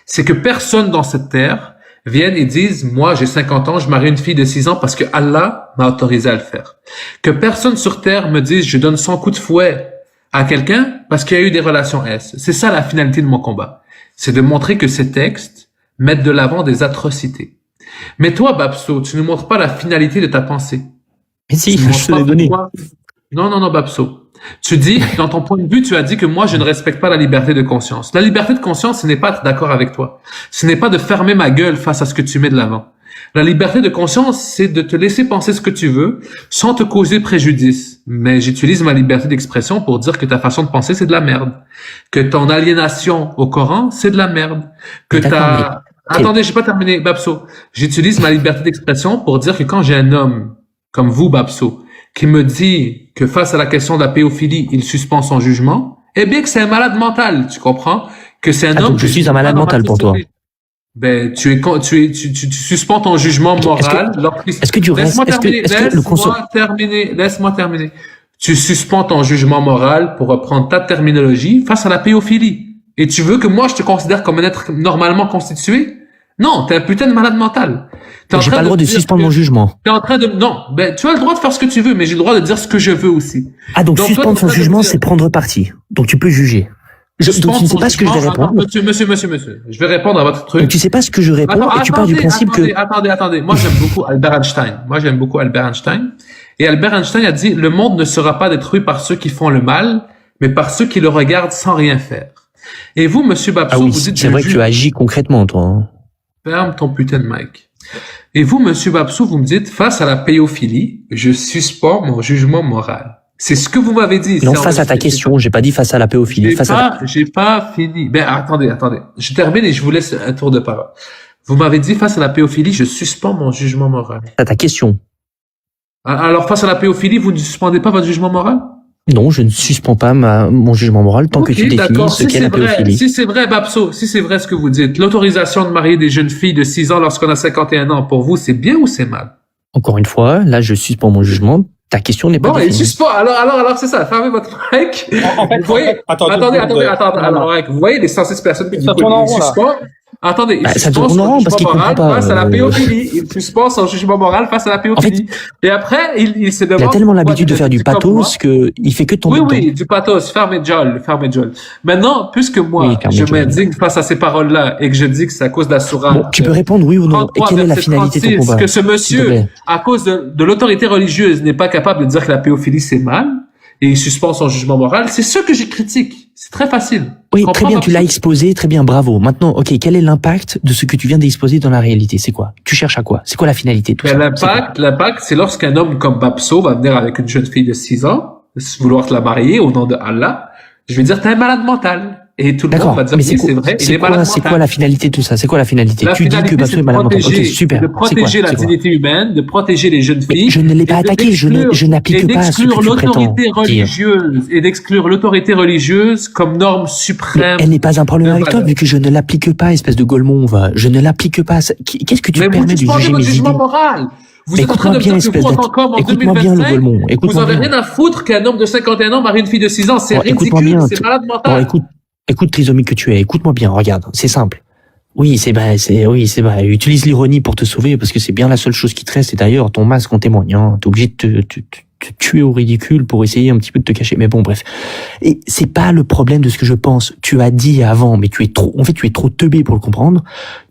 C'est que personne dans cette terre vienne et dise, moi j'ai 50 ans, je marie une fille de 6 ans parce que Allah m'a autorisé à le faire. Que personne sur terre me dise, je donne 100 coups de fouet à quelqu'un parce qu'il y a eu des relations S. C'est ça la finalité de mon combat. C'est de montrer que ces textes mettent de l'avant des atrocités. Mais toi, Babso, tu ne montres pas la finalité de ta pensée. Mais si, Tu ne je montres te pas l'ai donné. pourquoi- Non, Babso. Tu dis, dans ton point de vue, tu as dit que moi, je ne respecte pas la liberté de conscience. La liberté de conscience, ce n'est pas être d'accord avec toi. Ce n'est pas de fermer ma gueule face à ce que tu mets de l'avant. La liberté de conscience, c'est de te laisser penser ce que tu veux sans te causer préjudice. Mais j'utilise ma liberté d'expression pour dire que ta façon de penser, c'est de la merde. Que ton aliénation au Coran, c'est de la merde. Que D'accord, ta... mais- Attendez, j'ai pas terminé, Babso. J'utilise ma liberté d'expression pour dire que quand j'ai un homme, comme vous, Babso, qui me dit que face à la question de la péophilie, il suspend son jugement, eh bien que c'est un malade mental, tu comprends? Que c'est un homme... Donc je que suis un malade dans ma mental pour toi. société. Ben, tu suspends ton jugement moral. Est-ce que tu restes, est-ce que le consommateur, Laisse-moi terminer. Tu suspends ton jugement moral, pour reprendre ta terminologie, face à la péophilie. Et tu veux que moi, je te considère comme un être normalement constitué? Non, t'es un putain de malade mental. J'ai pas le droit de suspendre mon jugement. T'es en train de, non, ben, tu as le droit de faire ce que tu veux, mais j'ai le droit de dire ce que je veux aussi. Ah, donc suspendre son jugement, c'est prendre parti. Donc tu peux juger. Donc tu ne sais pas ce que je vais répondre. Monsieur. Je vais répondre à votre truc. Donc tu sais pas ce que je réponds et tu pars du principe que... Attendez. Moi, j'aime beaucoup Albert Einstein. Et Albert Einstein a dit, le monde ne sera pas détruit par ceux qui font le mal, mais par ceux qui le regardent sans rien faire. Et vous, monsieur Babso, Ah oui, vous dites... c'est vrai que tu agis concrètement, toi. Hein. Ferme ton putain de mic. Et vous, monsieur Babso, vous me dites, face à la pédophilie, je suspends mon jugement moral. C'est ce que vous m'avez dit. Non, face à ta question, j'ai pas dit face à la pédophilie. J'ai pas fini. Ben, attendez. Je termine et je vous laisse un tour de parole. Vous m'avez dit, face à la pédophilie, je suspends mon jugement moral. C'est ta question. Alors, face à la pédophilie, vous ne suspendez pas votre jugement moral? Non, je ne suspends pas mon jugement moral tant que tu définis ce qu'est la pédophilie. Si c'est vrai, Babso, si c'est vrai ce que vous dites, l'autorisation de marier des jeunes filles de 6 ans lorsqu'on a 51 ans, pour vous, c'est bien ou c'est mal? Encore une fois, là, je suspends mon jugement. Ta question n'est pas définie. Bon, il suspend. Alors, c'est ça. Fermez votre mic. Vous voyez, attendez. Alors, vous voyez les 106 personnes qui suspendent. Attendez, ça tourne en rond parce qu'il comprend pas. Face à la pédophilie. Il suspend son jugement moral face à la pédophilie. En fait, et après, il se demande... Il a tellement l'habitude de faire du pathos qu'il fait que tomber dedans. Oui, du pathos. Fermez Joel. Maintenant, puisque moi, je m'indigne face à ces paroles-là et que je dis que c'est à cause de la sourate... Bon, tu peux répondre oui ou non. Et quelle est la finalité de ton combat? Que ce monsieur, à cause de l'autorité religieuse, n'est pas capable de dire que la pédophilie, c'est mal, et il suspend son jugement moral, c'est ce que je critique. C'est très facile. Oui, très bien, tu l'as exposé, très bien, bravo. Maintenant, ok, quel est l'impact de ce que tu viens d'exposer dans la réalité? C'est quoi? Tu cherches à quoi? C'est quoi la finalité de tout ça? L'impact, c'est lorsqu'un homme comme Babso va venir avec une jeune fille de 6 ans, vouloir te la marier au nom de Allah, je vais dire, t'es un malade mental. Et tout le monde va dire, oui, c'est vrai, il est malade mental. C'est quoi la finalité de tout ça? C'est quoi la finalité? Tu dis que Babso est malade mental. Ok, super. De protéger la dignité humaine, de protéger les jeunes filles. Je ne l'ai pas attaqué, je n'applique pas ce que tu prétends dire. Et d'exclure l'autorité religieuse comme norme suprême. Mais elle n'est pas un problème avec toi, vu que je ne l'applique pas, espèce de Golemon, va. Je ne l'applique pas. Qu'est-ce que tu permets de juger mes idées? Vous êtes en train de me dire que vous, en tant qu'homme, en 2025, vous avez rien à foutre qu'un homme de 51 ans marie une fille de 6 ans. C'est ridicule, c'est malade mental. Écoute, trisomique que tu es, écoute-moi bien, regarde, c'est simple. Oui, c'est vrai, utilise l'ironie pour te sauver, parce que c'est bien la seule chose qui te reste, et d'ailleurs, ton masque en témoigne, hein. T'es obligé de te tuer au ridicule pour essayer un petit peu de te cacher. Mais bon, bref. Et c'est pas le problème de ce que je pense. Tu as dit avant, mais tu es trop teubé pour le comprendre.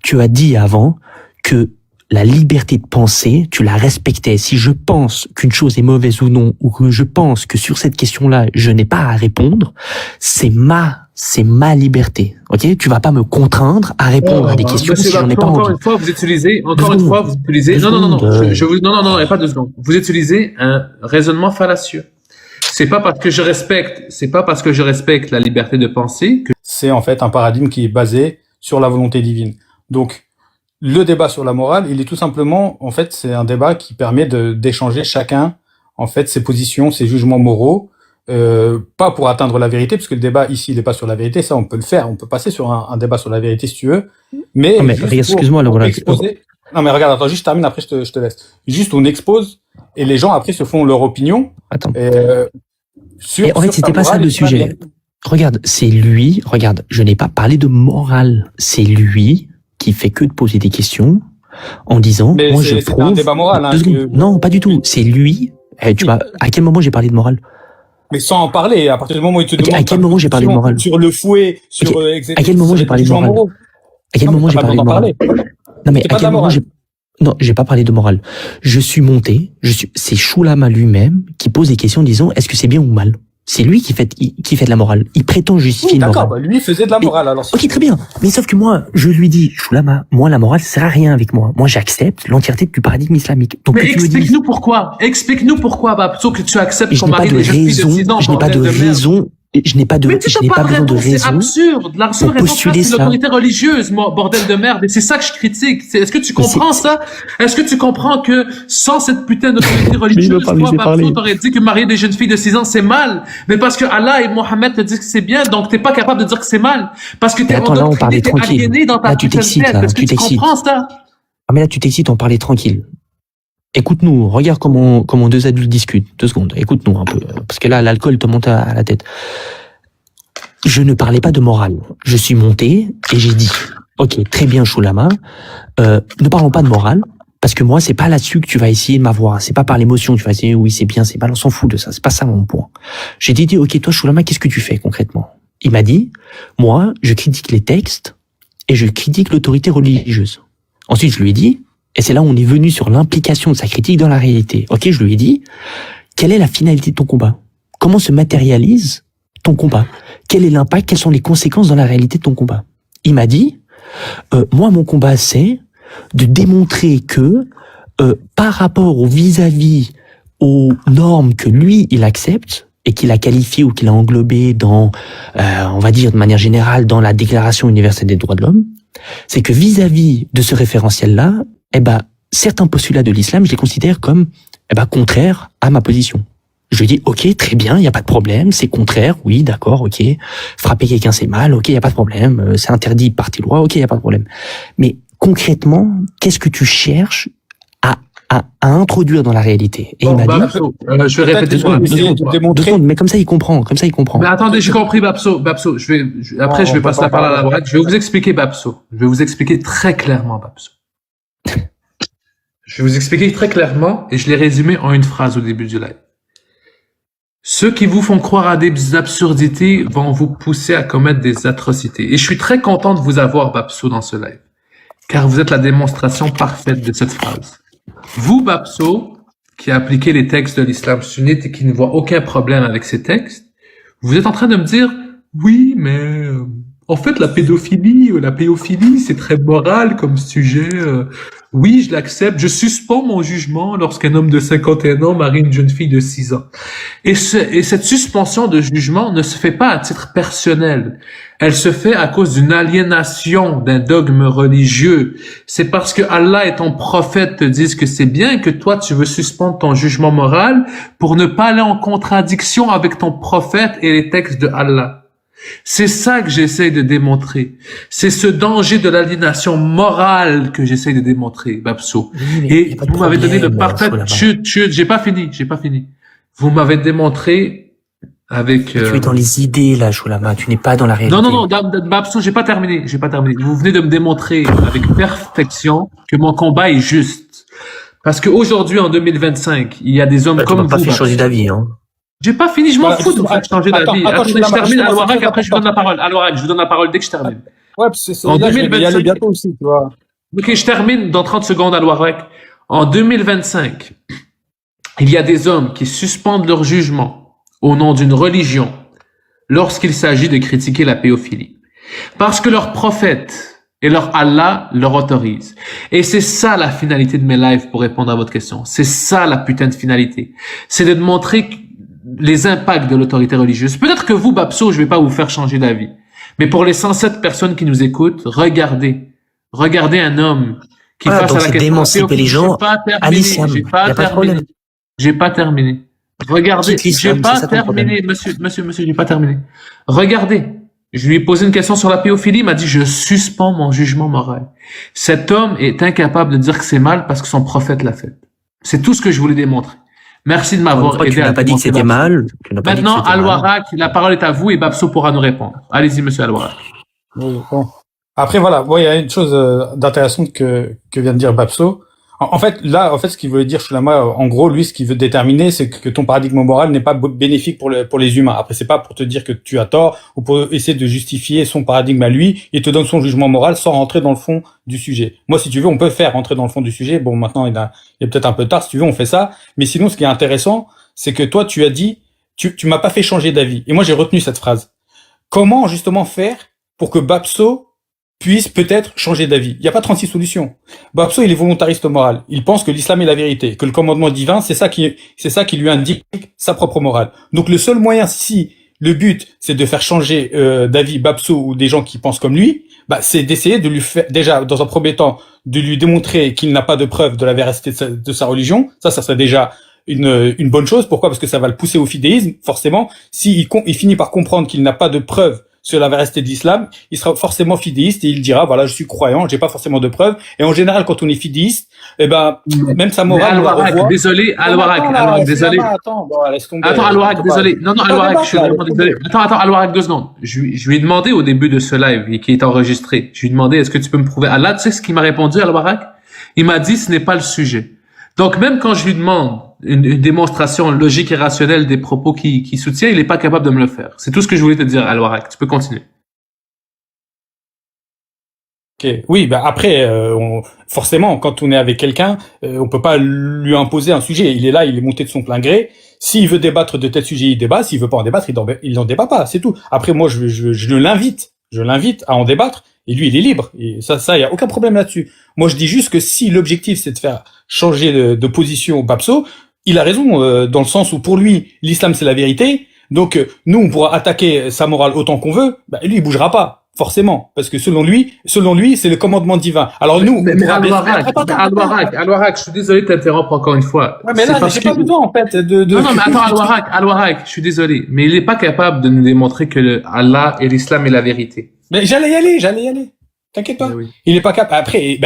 Tu as dit avant que la liberté de penser, tu la respectais. Si je pense qu'une chose est mauvaise ou non, ou que je pense que sur cette question-là, je n'ai pas à répondre, c'est ma liberté. Ok? Tu vas pas me contraindre à répondre à des questions si j'en ai pas envie. Encore une fois, vous utilisez, non, il n'y a pas 2 secondes. Vous utilisez un raisonnement fallacieux. C'est pas parce que je respecte la liberté de penser que... C'est en fait un paradigme qui est basé sur la volonté divine. Donc, le débat sur la morale, il est tout simplement, en fait, c'est un débat qui permet d'échanger chacun, en fait, ses positions, ses jugements moraux, pas pour atteindre la vérité, parce que le débat ici, il n'est pas sur la vérité, ça, on peut le faire, on peut passer sur un débat sur la vérité si tu veux, mais excuse-moi, là, voilà. Non, mais regarde, attends, juste je termine, après je te laisse. Juste, on expose, et les gens, après, se font leur opinion. Attends. Et en fait, c'était pas ça le sujet. Regarde, je n'ai pas parlé de morale. C'est lui qui fait que de poser des questions en disant, mais moi je prouve... C'est un débat moral, hein. Non, pas du tout. C'est lui. Tu vois, à quel moment j'ai parlé de morale? Mais sans en parler, à partir du moment où il te demande... À quel moment j'ai parlé de morale? Sur le fouet, sur... À quel moment j'ai parlé de morale? À quel moment j'ai parlé de morale? Non, mais à quel moment Non, j'ai pas parlé de morale. Je suis monté, c'est Choulama lui-même qui pose des questions en disant, est-ce que c'est bien ou mal? C'est lui qui fait de la morale. Il prétend justifier une morale. D'accord, lui il faisait de la morale alors. Ok, très bien. Mais sauf que moi, je lui dis, Choulama, moi la morale ça sert à rien avec moi. Moi j'accepte l'entièreté du paradigme islamique. Donc, mais explique-nous pourquoi. Explique-nous pourquoi, Babso, que tu acceptes qu'on marie des jeunes filles de 6 ans. Je n'ai pas de raison. Je n'ai pas besoin de raison. C'est absurde. La seule raison, c'est l'autorité religieuse, moi, bordel de merde. Et c'est ça que je critique. Est-ce que tu comprends ça? Est-ce que tu comprends que sans cette putain d'autorité religieuse, toi, Babso, t'aurais dit que marier des jeunes filles de 6 ans, c'est mal. Mais parce que Allah et Mohammed te disent que c'est bien, donc t'es pas capable de dire que c'est mal. Parce que t'es aliéné dans ta putain de tête. Est-ce que tu comprends ça? Ah, mais là, tu t'excites, on parlait tranquille. Écoute-nous, regarde comment 2 adultes discutent. 2 secondes, écoute-nous un peu. Parce que là, l'alcool te monte à la tête. Je ne parlais pas de morale. Je suis monté et j'ai dit, Ok, très bien, Choulama. Ne parlons pas de morale, parce que moi, c'est pas là-dessus que tu vas essayer de m'avoir. C'est pas par l'émotion que tu vas essayer, oui, c'est bien, c'est mal, on s'en fout de ça. C'est pas ça mon point. J'ai dit, ok, toi, Choulama, qu'est-ce que tu fais concrètement? Il m'a dit, moi, je critique les textes et je critique l'autorité religieuse. Ensuite, je lui ai dit, et c'est là où on est venu sur l'implication de sa critique dans la réalité. Ok, je lui ai dit, quelle est la finalité de ton combat? Comment se matérialise ton combat? Quel est l'impact? Quelles sont les conséquences dans la réalité de ton combat? Il m'a dit, moi, mon combat, c'est de démontrer que par rapport au vis-à-vis aux normes que lui, il accepte et qu'il a qualifiées ou qu'il a englobées dans, on va dire de manière générale, dans la Déclaration universelle des droits de l'homme, c'est que vis-à-vis de ce référentiel-là, certains postulats de l'islam, je les considère comme contraires à ma position. Je lui dis, ok, très bien, il n'y a pas de problème, c'est contraire, oui, d'accord, ok. Frapper quelqu'un, c'est mal, ok, il n'y a pas de problème, c'est interdit par tes lois, ok, il n'y a pas de problème. Mais concrètement, qu'est-ce que tu cherches à introduire dans la réalité? Et il m'a dit... je vais répéter deux secondes, mais comme ça, il comprend, Mais attendez, j'ai compris, Babso, après, je vais passer la parole à la droite. Je vais vous expliquer, Babso. Je vais vous expliquer très clairement, Babso. Je vais vous expliquer très clairement, et je l'ai résumé en une phrase au début du live. Ceux qui vous font croire à des absurdités vont vous pousser à commettre des atrocités. Et je suis très content de vous avoir, Babso, dans ce live. Car vous êtes la démonstration parfaite de cette phrase. Vous, Babso, qui appliquez les textes de l'islam sunnite et qui ne voit aucun problème avec ces textes, vous êtes en train de me dire, oui, mais en fait, la pédophilie, c'est très moral comme sujet. Oui, je l'accepte. Je suspends mon jugement lorsqu'un homme de 51 ans marie une jeune fille de 6 ans. Et cette suspension de jugement ne se fait pas à titre personnel. Elle se fait à cause d'une aliénation d'un dogme religieux. C'est parce que Allah et ton prophète te disent que c'est bien que toi tu veux suspendre ton jugement moral pour ne pas aller en contradiction avec ton prophète et les textes de Allah. C'est ça que j'essaie de démontrer. C'est ce danger de l'aliénation morale que j'essaie de démontrer, Babso. Oui, Et vous m'avez donné le parfait... Chut, j'ai pas fini. Vous m'avez démontré avec... Tu es dans les idées, là, Choulama. Tu n'es pas dans la réalité. Non, Babso, j'ai pas terminé. Vous venez de me démontrer avec perfection que mon combat est juste. Parce qu'aujourd'hui, en 2025, il y a des hommes comme vous... Tu m'as pas fait changer d'avis, hein. J'ai pas fini, je m'en fous de vous faire changer d'avis. Attendez, je termine à Louarak, après je vous donne la parole. À Louarak, je vous donne la parole dès que je termine. Ouais, c'est En là, 2025, je vais y aller bientôt aussi, tu vois. Ok, je termine dans 30 secondes à Louarak. En 2025, il y a des hommes qui suspendent leur jugement au nom d'une religion lorsqu'il s'agit de critiquer la pédophilie. Parce que leur prophète et leur Allah leur autorisent. Et c'est ça la finalité de mes lives pour répondre à votre question. C'est ça la putain de finalité. C'est de montrer les impacts de l'autorité religieuse. Peut-être que vous, Babso, je vais pas vous faire changer d'avis. Mais pour les 107 personnes qui nous écoutent, regardez un homme qui face à la question. D'émanciper les gens à l'islam. J'ai pas terminé. Regardez, j'ai pas terminé, monsieur, j'ai pas terminé. Regardez. Je lui ai posé une question sur la pédophilie, il m'a dit, je suspends mon jugement moral. Cet homme est incapable de dire que c'est mal parce que son prophète l'a fait. C'est tout ce que je voulais démontrer. Merci de m'avoir aidé. Tu n'as pas dit que c'était mal. Maintenant, Al-Warak, la parole est à vous et Babso pourra nous répondre. Allez-y, monsieur Al-Warak. Bon. Après, voilà. Il y a une chose d'intéressante que vient de dire Babso. En fait, ce qu'il voulait dire, Choulama, en gros, lui, ce qu'il veut déterminer, c'est que ton paradigme moral n'est pas bénéfique pour les humains. Après, c'est pas pour te dire que tu as tort ou pour essayer de justifier son paradigme à lui. Il te donne son jugement moral sans rentrer dans le fond du sujet. Moi, si tu veux, on peut faire rentrer dans le fond du sujet. Bon, maintenant, il est peut-être un peu tard. Si tu veux, on fait ça. Mais sinon, ce qui est intéressant, c'est que toi, tu as dit, tu m'as pas fait changer d'avis. Et moi, j'ai retenu cette phrase. Comment, justement, faire pour que Babso puisse peut-être changer d'avis. Il n'y a pas 36 solutions. Babso, il est volontariste moral. Il pense que l'islam est la vérité, que le commandement divin, c'est ça qui lui indique sa propre morale. Donc le seul moyen, si le but, c'est de faire changer d'avis Babso ou des gens qui pensent comme lui, c'est d'essayer de lui faire, déjà, dans un premier temps, de lui démontrer qu'il n'a pas de preuve de la véracité de sa religion. Ça serait déjà une bonne chose. Pourquoi? Parce que ça va le pousser au fidéisme, forcément. Il finit par comprendre qu'il n'a pas de preuve sur la véracité de l'islam, il sera forcément fidéiste et il dira, voilà, je suis croyant, j'ai pas forcément de preuves. Et en général, quand on est fidéiste, eh ben, même sa morale, désolé, désolé. Attends, bon, laisse tomber. Attends, Al-Warraq, désolé. Non, Al-Warraq, je suis vraiment désolé. Attends, Al-Warraq, 2 secondes. Je lui ai demandé au début de ce live, qui est enregistré, je lui ai demandé, est-ce que tu peux me prouver Allah? Tu sais ce qu'il m'a répondu, Al-Warraq? Il m'a dit, ce n'est pas le sujet. Donc, même quand je lui demande une démonstration logique et rationnelle des propos qui soutient, il n'est pas capable de me le faire. C'est tout ce que je voulais te dire, Al-Warraq. Tu peux continuer. Okay. Oui, bah après, forcément, quand on est avec quelqu'un, on peut pas lui imposer un sujet. Il est là, il est monté de son plein gré. S'il veut débattre de tel sujet, il débat. S'il veut pas en débattre, il en débat pas. C'est tout. Après, moi, je l'invite à en débattre. Et lui, il est libre. Et ça, y a aucun problème là-dessus. Moi, je dis juste que si l'objectif, c'est de faire changer de position au Babso, il a raison, dans le sens où pour lui, l'islam, c'est la vérité. Donc, nous, on pourra attaquer sa morale autant qu'on veut. Bah, lui, il bougera pas, forcément. Parce que selon lui, c'est le commandement divin. Alors nous, Al-Warraq, je suis désolé de t'interrompre encore une fois. Ouais, mais là, j'ai pas besoin, en fait, Non, mais attends, Al-Warraq, je suis désolé. Mais il est pas capable de nous démontrer que Allah et l'islam est la vérité. Mais j'allais y aller. T'inquiète pas. Oui. Il est pas capable. Après,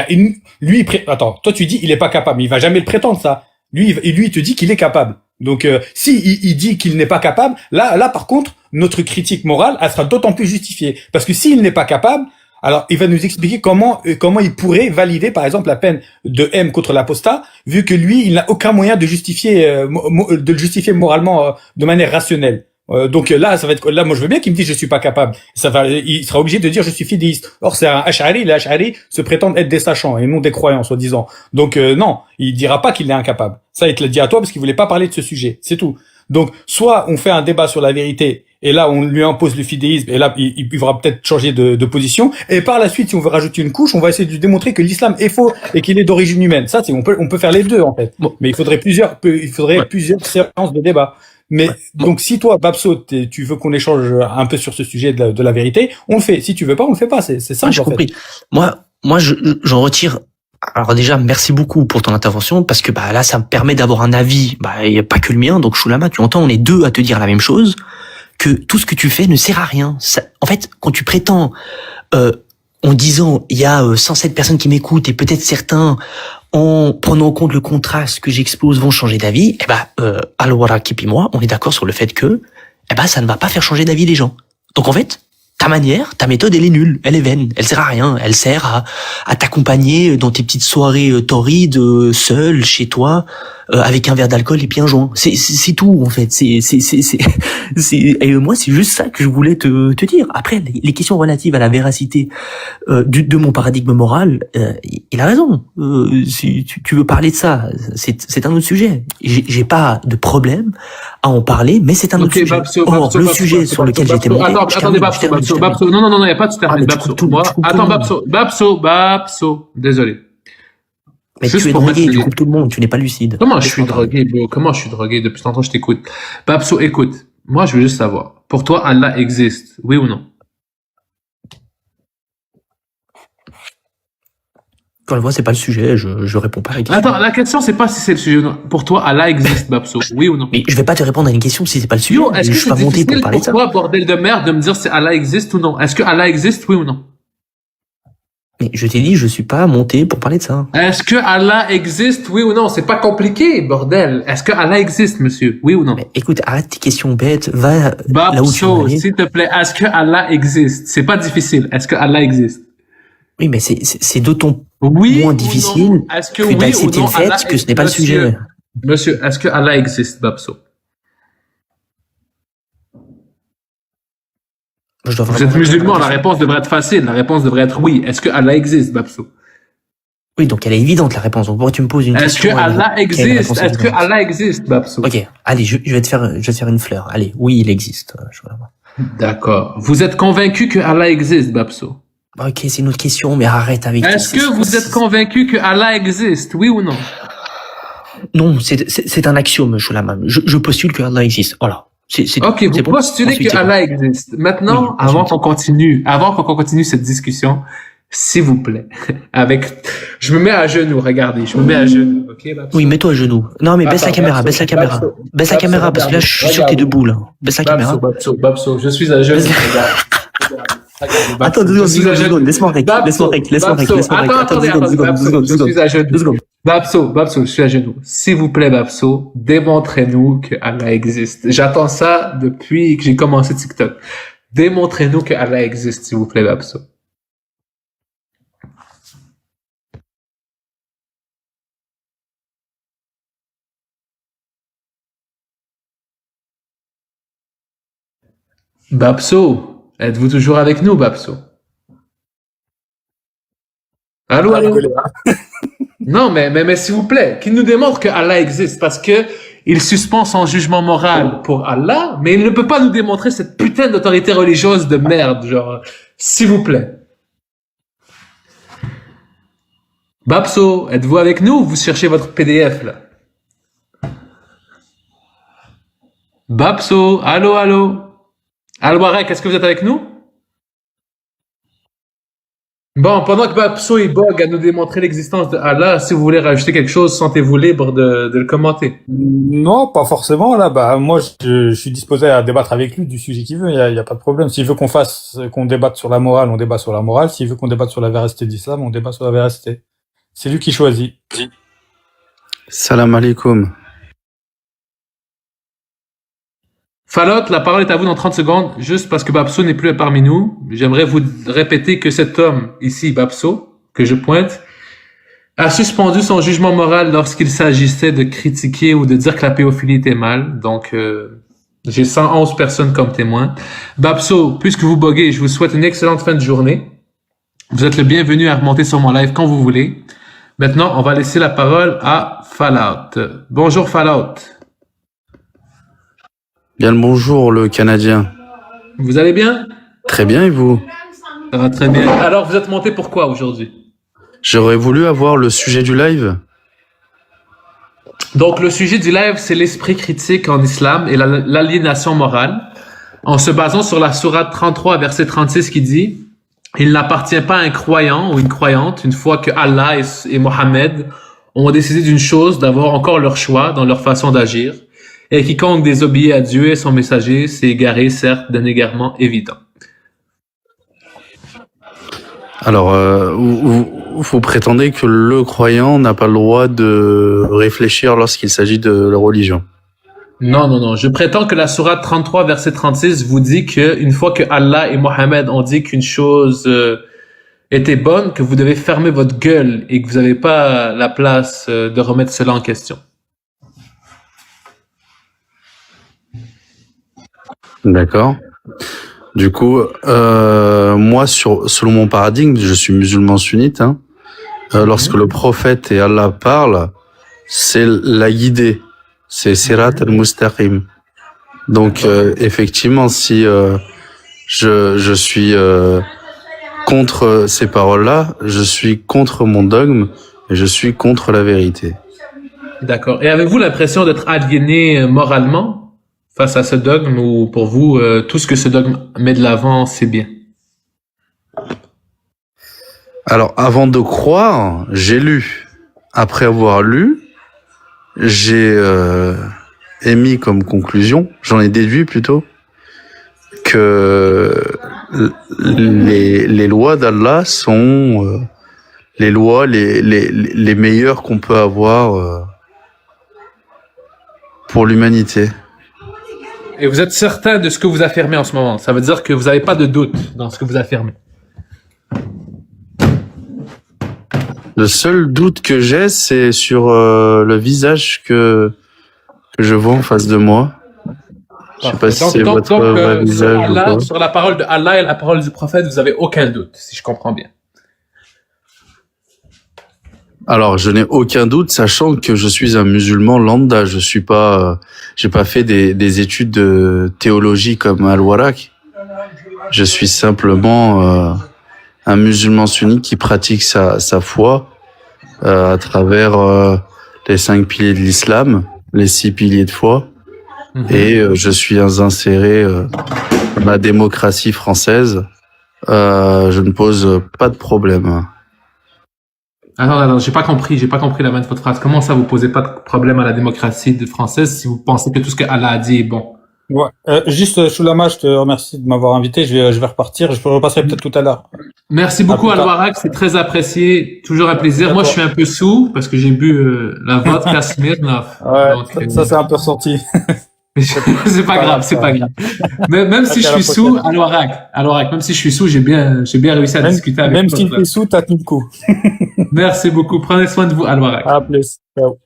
attends, toi tu dis il est pas capable, mais il va jamais le prétendre ça. Lui, il te dit qu'il est capable. Donc, il dit qu'il n'est pas capable, là, par contre, notre critique morale, elle sera d'autant plus justifiée. Parce que s'il n'est pas capable, alors il va nous expliquer comment il pourrait valider, par exemple, la peine de M contre l'apostat, vu que lui, il n'a aucun moyen de le justifier moralement de manière rationnelle. Donc là, là, moi je veux bien qu'il me dise je suis pas capable. Il sera obligé de dire je suis fidéiste. Or c'est un Ash'ari, les Ash'ari se prétendent être des sachants et non des croyants soi-disant. Donc non, il dira pas qu'il est incapable. Ça il te l'a dit à toi parce qu'il voulait pas parler de ce sujet, c'est tout. Donc soit on fait un débat sur la vérité et là on lui impose le fidéisme et là il devra peut-être changer de position et par la suite si on veut rajouter une couche, on va essayer de lui démontrer que l'islam est faux et qu'il est d'origine humaine. Ça on peut faire les deux en fait. Bon. Mais il faudrait plusieurs séances de débat. Mais donc si toi Babso tu veux qu'on échange un peu sur ce sujet de la vérité, on le fait. Si tu veux pas, on le fait pas. C'est simple. J'ai compris. Moi j'en retire. Alors déjà merci beaucoup pour ton intervention parce que là ça me permet d'avoir un avis. Il y a pas que le mien. Donc Choulama, tu entends, on est deux à te dire la même chose. Que tout ce que tu fais ne sert à rien. En fait, quand tu prétends en disant il y a 107 personnes qui m'écoutent et peut-être certains en prenant en compte le contraste que j'expose vont changer d'avis, Al-Warraq et puis moi, on est d'accord sur le fait que ça ne va pas faire changer d'avis les gens. Donc en fait, ta méthode, elle est nulle, elle est vaine, elle sert à rien, elle sert à t'accompagner dans tes petites soirées torrides, seul, chez toi, avec un verre d'alcool et puis un joint. C'est tout, en fait. Et moi, c'est juste ça que je voulais te dire. Après, les questions relatives à la véracité, de mon paradigme moral, il a raison. Si tu veux parler de ça, c'est un autre sujet. J'ai pas de problème à en parler, mais c'est un autre sujet. Le sujet sur lequel j'ai été monté. Attendez, Babso, non, il n'y a pas de terminer. Babso, désolé. Mais tu es drogué, tu coupes tout le monde, tu n'es pas lucide. Comment je suis drogué, bro? Comment je suis drogué? Depuis longtemps, je t'écoute. Babso, écoute. Moi, je veux juste savoir. Pour toi, Allah existe, oui ou non? Quand on le voit, c'est pas le sujet, je réponds pas à la question. Attends, la question, c'est pas si c'est le sujet ou non. Pour toi, Allah existe, Babso, oui ou non? Mais je vais pas te répondre à une question si c'est pas le sujet. Est-ce que c'est difficile pour toi, bordel de merde, de me dire si Allah existe ou non? Est-ce que Allah existe, oui ou non? Mais je t'ai dit, je suis pas monté pour parler de ça. Est-ce que Allah existe, oui ou non? C'est pas compliqué, bordel. Est-ce que Allah existe, monsieur? Oui ou non? Mais écoute, arrête tes questions bêtes, va là où tu veux aller. S'il te plaît, est-ce que Allah existe? C'est pas difficile. Est-ce que Allah existe? Oui, mais c'est d'autant moins difficile que d'accepter le fait que ce n'est pas le sujet. Monsieur, est-ce que Allah existe, Babso? Vous êtes musulman, la réponse devrait être facile. La réponse devrait être oui. Est-ce que Allah existe, Babso? Oui, donc elle est évidente, la réponse. Donc pourquoi tu me poses une question? Est-ce que Allah existe? Est-ce que Allah existe, Babso? Ok, allez, je vais te faire une fleur. Allez, oui, il existe. D'accord. Vous êtes convaincu que Allah existe, Babso? Ok, c'est une autre question, mais arrête avec... Est-ce que vous êtes convaincu que Allah existe, oui ou non? Non, c'est un axiome, Choulama. Je postule que Allah existe. Voilà. Ok, vous postulez que Allah existe. Maintenant, oui, avant qu'on continue cette discussion, s'il vous plaît, je me mets à genoux, regardez, je me mets à genoux, ok? Babso. Oui, mets-toi à genoux. Non, mais baisse la caméra, baisse la caméra, parce que là, je suis sûr que t'es debout, là. Baisse la caméra. Babso, je suis à genoux, regarde. Attends, deux secondes, laisse-moi rec. Attends, je suis à genoux. Babso, je suis à genoux. S'il vous plaît, Babso, démontrez-nous que Allah existe. J'attends ça depuis que j'ai commencé TikTok. Démontrez-nous que Allah existe, s'il vous plaît, Babso. Babso, êtes-vous toujours avec nous, Babso? Allô? Non, mais s'il vous plaît, qu'il nous démontre que Allah existe, parce que il suspend son jugement moral pour Allah, mais il ne peut pas nous démontrer cette putain d'autorité religieuse de merde, genre, s'il vous plaît. Babso, êtes-vous avec nous ou vous cherchez votre PDF, là? Babso, allô? Al-Warek, est-ce que vous êtes avec nous? Bon, pendant que Babso et Bog à nous démontrer l'existence de Allah, si vous voulez rajouter quelque chose, sentez-vous libre de le commenter. Non, pas forcément, là. Bah, moi, je suis disposé à débattre avec lui du sujet qu'il veut. Il y a pas de problème. S'il veut qu'on débatte sur la morale, on débat sur la morale. S'il veut qu'on débatte sur la véracité de l'islam, on débat sur la véracité. C'est lui qui choisit. Salam alaikum. Falot, la parole est à vous dans 30 secondes, juste parce que Babso n'est plus parmi nous. J'aimerais vous répéter que cet homme, ici, Babso, que je pointe, a suspendu son jugement moral lorsqu'il s'agissait de critiquer ou de dire que la pédophilie était mal. Donc, j'ai 111 personnes comme témoins. Babso, puisque vous boguez, je vous souhaite une excellente fin de journée. Vous êtes le bienvenu à remonter sur mon live quand vous voulez. Maintenant, on va laisser la parole à Fallout. Bonjour Fallout. Bien le bonjour, le Canadien. Vous allez bien? Très bien, et vous? Ça va très bien. Alors, vous êtes monté pourquoi aujourd'hui? J'aurais voulu avoir le sujet du live. Donc, le sujet du live, c'est l'esprit critique en islam et l'aliénation morale, en se basant sur la sourate 33, verset 36, qui dit « Il n'appartient pas à un croyant ou une croyante, une fois que Allah et Mohammed ont décidé d'une chose, d'avoir encore leur choix dans leur façon d'agir. Et quiconque désobéit à Dieu et son messager s'est égaré, certes, d'un égarement évident. » Alors, vous prétendez que le croyant n'a pas le droit de réfléchir lorsqu'il s'agit de la religion? Non. Je prétends que la sourate 33, verset 36 vous dit que une fois que Allah et Mohammed ont dit qu'une chose était bonne, que vous devez fermer votre gueule et que vous n'avez pas la place de remettre cela en question. D'accord. Du coup, moi, selon mon paradigme, je suis musulman sunnite. Lorsque le prophète et Allah parlent, c'est la guidée, c'est Sirat al-Mustaqim. Donc, effectivement, si je suis contre ces paroles-là, je suis contre mon dogme et je suis contre la vérité. D'accord. Et avez-vous l'impression d'être aliéné moralement face à ce dogme, ou pour vous, tout ce que ce dogme met de l'avant, c'est bien? Alors, avant de croire, j'ai lu. Après avoir lu, j'ai émis comme conclusion, j'en ai déduit plutôt, que les lois d'Allah sont les lois les meilleures qu'on peut avoir pour l'humanité. Et vous êtes certain de ce que vous affirmez en ce moment? Ça veut dire que vous n'avez pas de doute dans ce que vous affirmez? Le seul doute que j'ai, c'est sur le visage que je vois en face de moi. Je sais pas si c'est votre vrai visage ou pas. Sur la parole de Allah et la parole du prophète, vous n'avez aucun doute, si je comprends bien. Alors, je n'ai aucun doute, sachant que je suis un musulman lambda. Je suis pas, j'ai pas fait des études de théologie comme Al-Warraq. Je suis simplement un musulman sunnite qui pratique sa foi à travers les 5 piliers de l'islam, les 6 piliers de foi. Et je suis inséré dans la démocratie française. Je ne pose pas de problème. Alors, j'ai pas compris la fin de votre phrase. Comment ça, vous posez pas de problème à la démocratie française si vous pensez que tout ce que Allah a dit est bon? Ouais. Juste, Shulama, je te remercie de m'avoir invité. Je vais repartir. Je repasserai peut-être tout à l'heure. Merci À beaucoup, plus tard. Al-Warak, c'est très apprécié. Toujours un plaisir. Moi, je suis D'accord. un peu sous parce que j'ai bu la vodka Smirnoff. Ouais, Donc, ça c'est un peu ressorti. c'est pas grave, c'est pas grave. Mais même si Ok, je à la suis sous, prochaine. Al-Warak, même si je suis sous, j'ai bien réussi à discuter avec Même toi. si t'es sous, t'as tenu le coup. Merci beaucoup. Prenez soin de vous, Al-Warak. À plus. Ciao.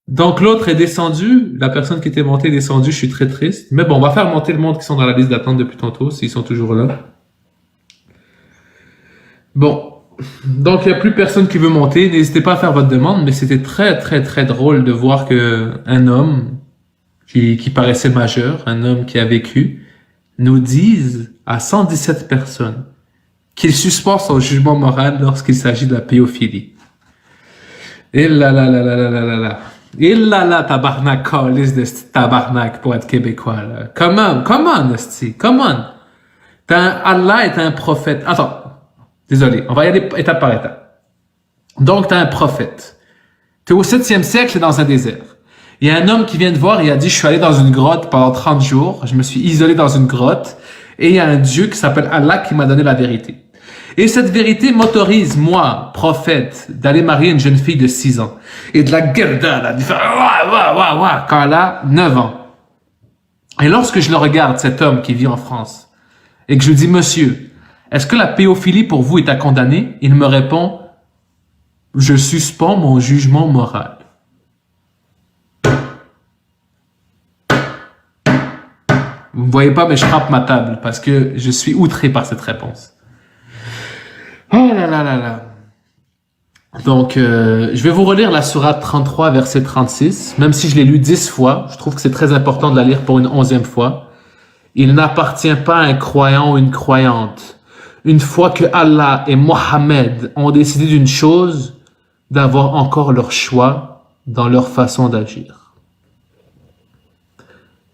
Donc, l'autre est descendu. La personne qui était montée est descendue. Je suis très triste. Mais bon, on va faire monter le monde qui sont dans la liste d'attente depuis tantôt, s'ils sont toujours là. Bon. Donc, il n'y a plus personne qui veut monter. N'hésitez pas à faire votre demande, mais c'était très, très, très drôle de voir que un homme qui paraissait majeur, un homme qui a vécu, nous dise à 117 personnes qu'il suspend son jugement moral lorsqu'il s'agit de la pédophilie. Et là là là là là là là là. Et là là, tabarnak, calice de tabarnak pour être québécois, là. Come on, esti, come on. Allah est un prophète. Attends. Désolé. On va y aller étape par étape. Donc, t'as un prophète. T'es au 7e siècle et dans un désert. Il y a un homme qui vient te voir et il a dit, je suis allé dans une grotte pendant 30 jours. Je me suis isolé dans une grotte. Et il y a un Dieu qui s'appelle Allah qui m'a donné la vérité. Et cette vérité m'autorise, moi, prophète, d'aller marier une jeune fille de 6 ans. Et de la gerda, là, de faire quand elle a 9 ans. Et lorsque je le regarde, cet homme qui vit en France, et que je lui dis, monsieur, est-ce que la pédophilie pour vous est à condamner? Il me répond, je suspends mon jugement moral. Vous ne voyez pas, mais je frappe ma table parce que je suis outré par cette réponse. Oh là là là là. Donc, je vais vous relire la sourate 33, verset 36. Même si je l'ai lu 10 fois, je trouve que c'est très important de la lire pour une 11e fois. Il n'appartient pas à un croyant ou une croyante, une fois que Allah et Mohammed ont décidé d'une chose, d'avoir encore leur choix dans leur façon d'agir.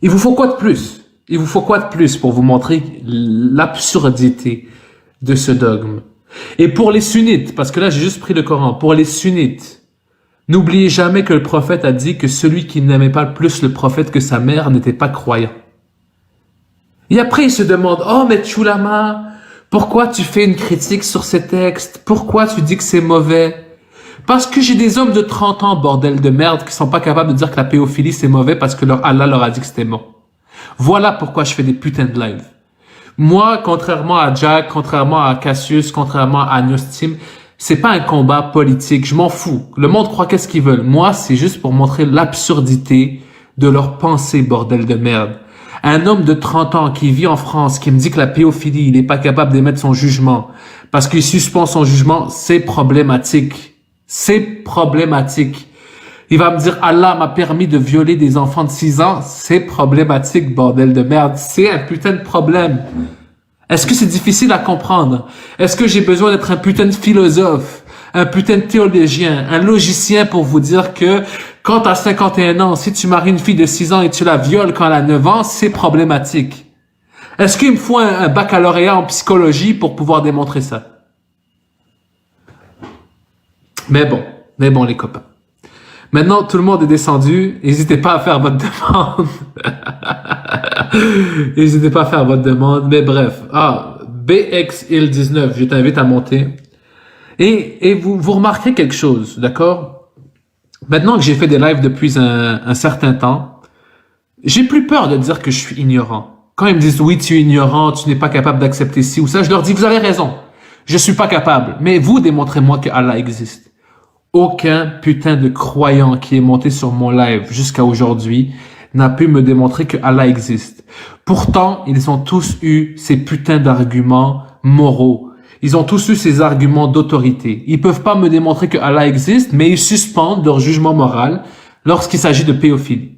Il vous faut quoi de plus? Il vous faut quoi de plus pour vous montrer l'absurdité de ce dogme? Et pour les sunnites, parce que là j'ai juste pris le Coran, pour les sunnites, n'oubliez jamais que le prophète a dit que celui qui n'aimait pas plus le prophète que sa mère n'était pas croyant. Et après il se demande, oh mais Chulama, pourquoi tu fais une critique sur ces textes? Pourquoi tu dis que c'est mauvais? Parce que j'ai des hommes de 30 ans, bordel de merde, qui sont pas capables de dire que la pédophilie c'est mauvais parce que leur Allah leur a dit que c'était bon. Voilà pourquoi je fais des putains de lives. Moi, contrairement à Jack, contrairement à Cassius, contrairement à Agnostim, c'est pas un combat politique. Je m'en fous. Le monde croit qu'est-ce qu'ils veulent. Moi, c'est juste pour montrer l'absurdité de leur pensée, bordel de merde. Un homme de 30 ans qui vit en France, qui me dit que la pédophilie, il est pas capable d'émettre son jugement parce qu'il suspend son jugement, c'est problématique. C'est problématique. Il va me dire, Allah m'a permis de violer des enfants de 6 ans. C'est problématique, bordel de merde. C'est un putain de problème. Est-ce que c'est difficile à comprendre? Est-ce que j'ai besoin d'être un putain de philosophe, un putain de théologien, un logicien pour vous dire que quand t'as 51 ans, si tu maries une fille de 6 ans et tu la violes quand elle a 9 ans, c'est problématique? Est-ce qu'il me faut un baccalauréat en psychologie pour pouvoir démontrer ça? Mais bon les copains. Maintenant, tout le monde est descendu. N'hésitez pas à faire votre demande. N'hésitez pas à faire votre demande. Mais bref. BXIL19, je t'invite à monter. Et vous remarquez quelque chose, d'accord? Maintenant que j'ai fait des lives depuis un certain temps, j'ai plus peur de dire que je suis ignorant. Quand ils me disent, oui, tu es ignorant, tu n'es pas capable d'accepter ci ou ça, je leur dis, vous avez raison. Je suis pas capable. Mais vous, démontrez-moi que Allah existe. Aucun putain de croyant qui est monté sur mon live jusqu'à aujourd'hui n'a pu me démontrer que Allah existe. Pourtant, ils ont tous eu ces putains d'arguments moraux. Ils ont tous eu ces arguments d'autorité. Ils peuvent pas me démontrer que Allah existe, mais ils suspendent leur jugement moral lorsqu'il s'agit de pédophilie.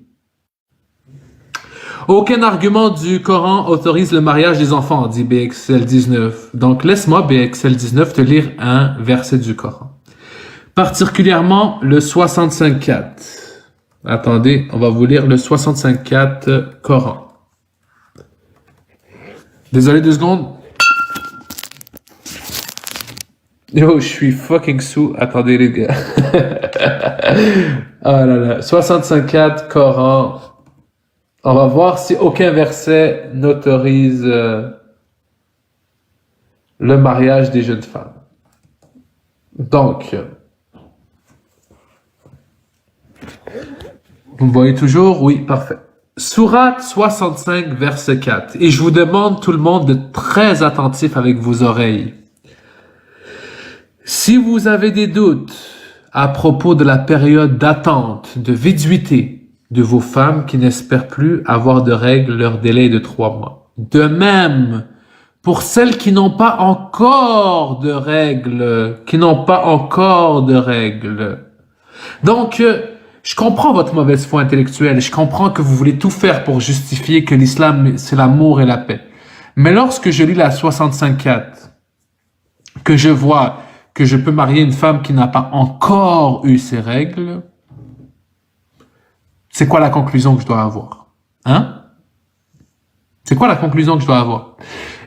Aucun argument du Coran autorise le mariage des enfants, dit BXL19. Donc laisse-moi, BXL19, te lire un verset du Coran. Particulièrement le 65.4. Attendez, on va vous lire le 65.4 Coran. Désolé 2 secondes. Yo, je suis fucking sous. Attendez les gars. Oh là là. 65.4 Coran. On va voir si aucun verset n'autorise le mariage des jeunes femmes. Donc, vous me voyez toujours? Oui, parfait. Sourate 65, verset 4. Et je vous demande tout le monde d'être très attentif avec vos oreilles. Si vous avez des doutes à propos de la période d'attente, de viduité de vos femmes qui n'espèrent plus avoir de règles, leur délai est de 3 mois. De même, pour celles qui n'ont pas encore de règles, Donc, je comprends votre mauvaise foi intellectuelle, je comprends que vous voulez tout faire pour justifier que l'islam, c'est l'amour et la paix. Mais lorsque je lis la 65.4, que je vois que je peux marier une femme qui n'a pas encore eu ses règles, c'est quoi la conclusion que je dois avoir? Hein? C'est quoi la conclusion que je dois avoir?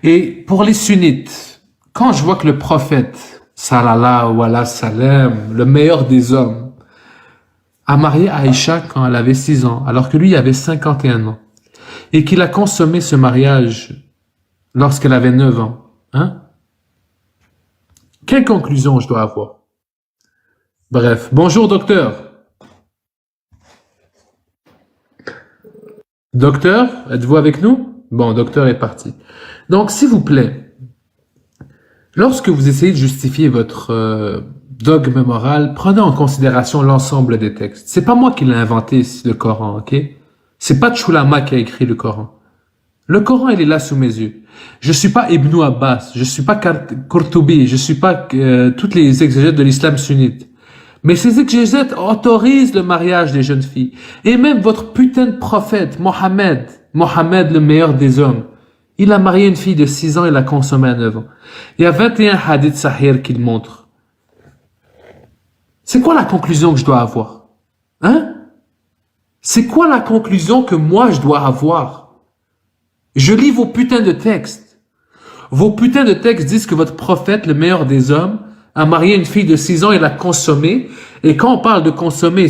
Et pour les sunnites, quand je vois que le prophète, sallallahu alayhi wa sallam, le meilleur des hommes, a marié Aïcha quand elle avait 6 ans, alors que lui il avait 51 ans, et qu'il a consommé ce mariage lorsqu'elle avait 9 ans, hein? Quelle conclusion je dois avoir? Bref, bonjour docteur. Docteur, êtes-vous avec nous? Bon, docteur est parti. Donc, s'il vous plaît, lorsque vous essayez de justifier votre dogme moral, prenez en considération l'ensemble des textes. C'est pas moi qui l'ai inventé, le Coran, ok? C'est pas Tchoulama qui a écrit le Coran. Le Coran, il est là sous mes yeux. Je suis pas Ibn Abbas, je suis pas Qurtubi, je suis pas toutes les exégètes de l'islam sunnite. Mais ces exégètes autorisent le mariage des jeunes filles. Et même votre putain de prophète, Mohammed, le meilleur des hommes, il a marié une fille de 6 ans et l'a consommée à 9 ans. Il y a 21 hadiths sahih qui le montrent. C'est quoi la conclusion que je dois avoir? Hein? C'est quoi la conclusion que moi je dois avoir? Je lis vos putains de textes. Vos putains de textes disent que votre prophète, le meilleur des hommes, a marié une fille de 6 ans et l'a consommée. Et quand on parle de consommer,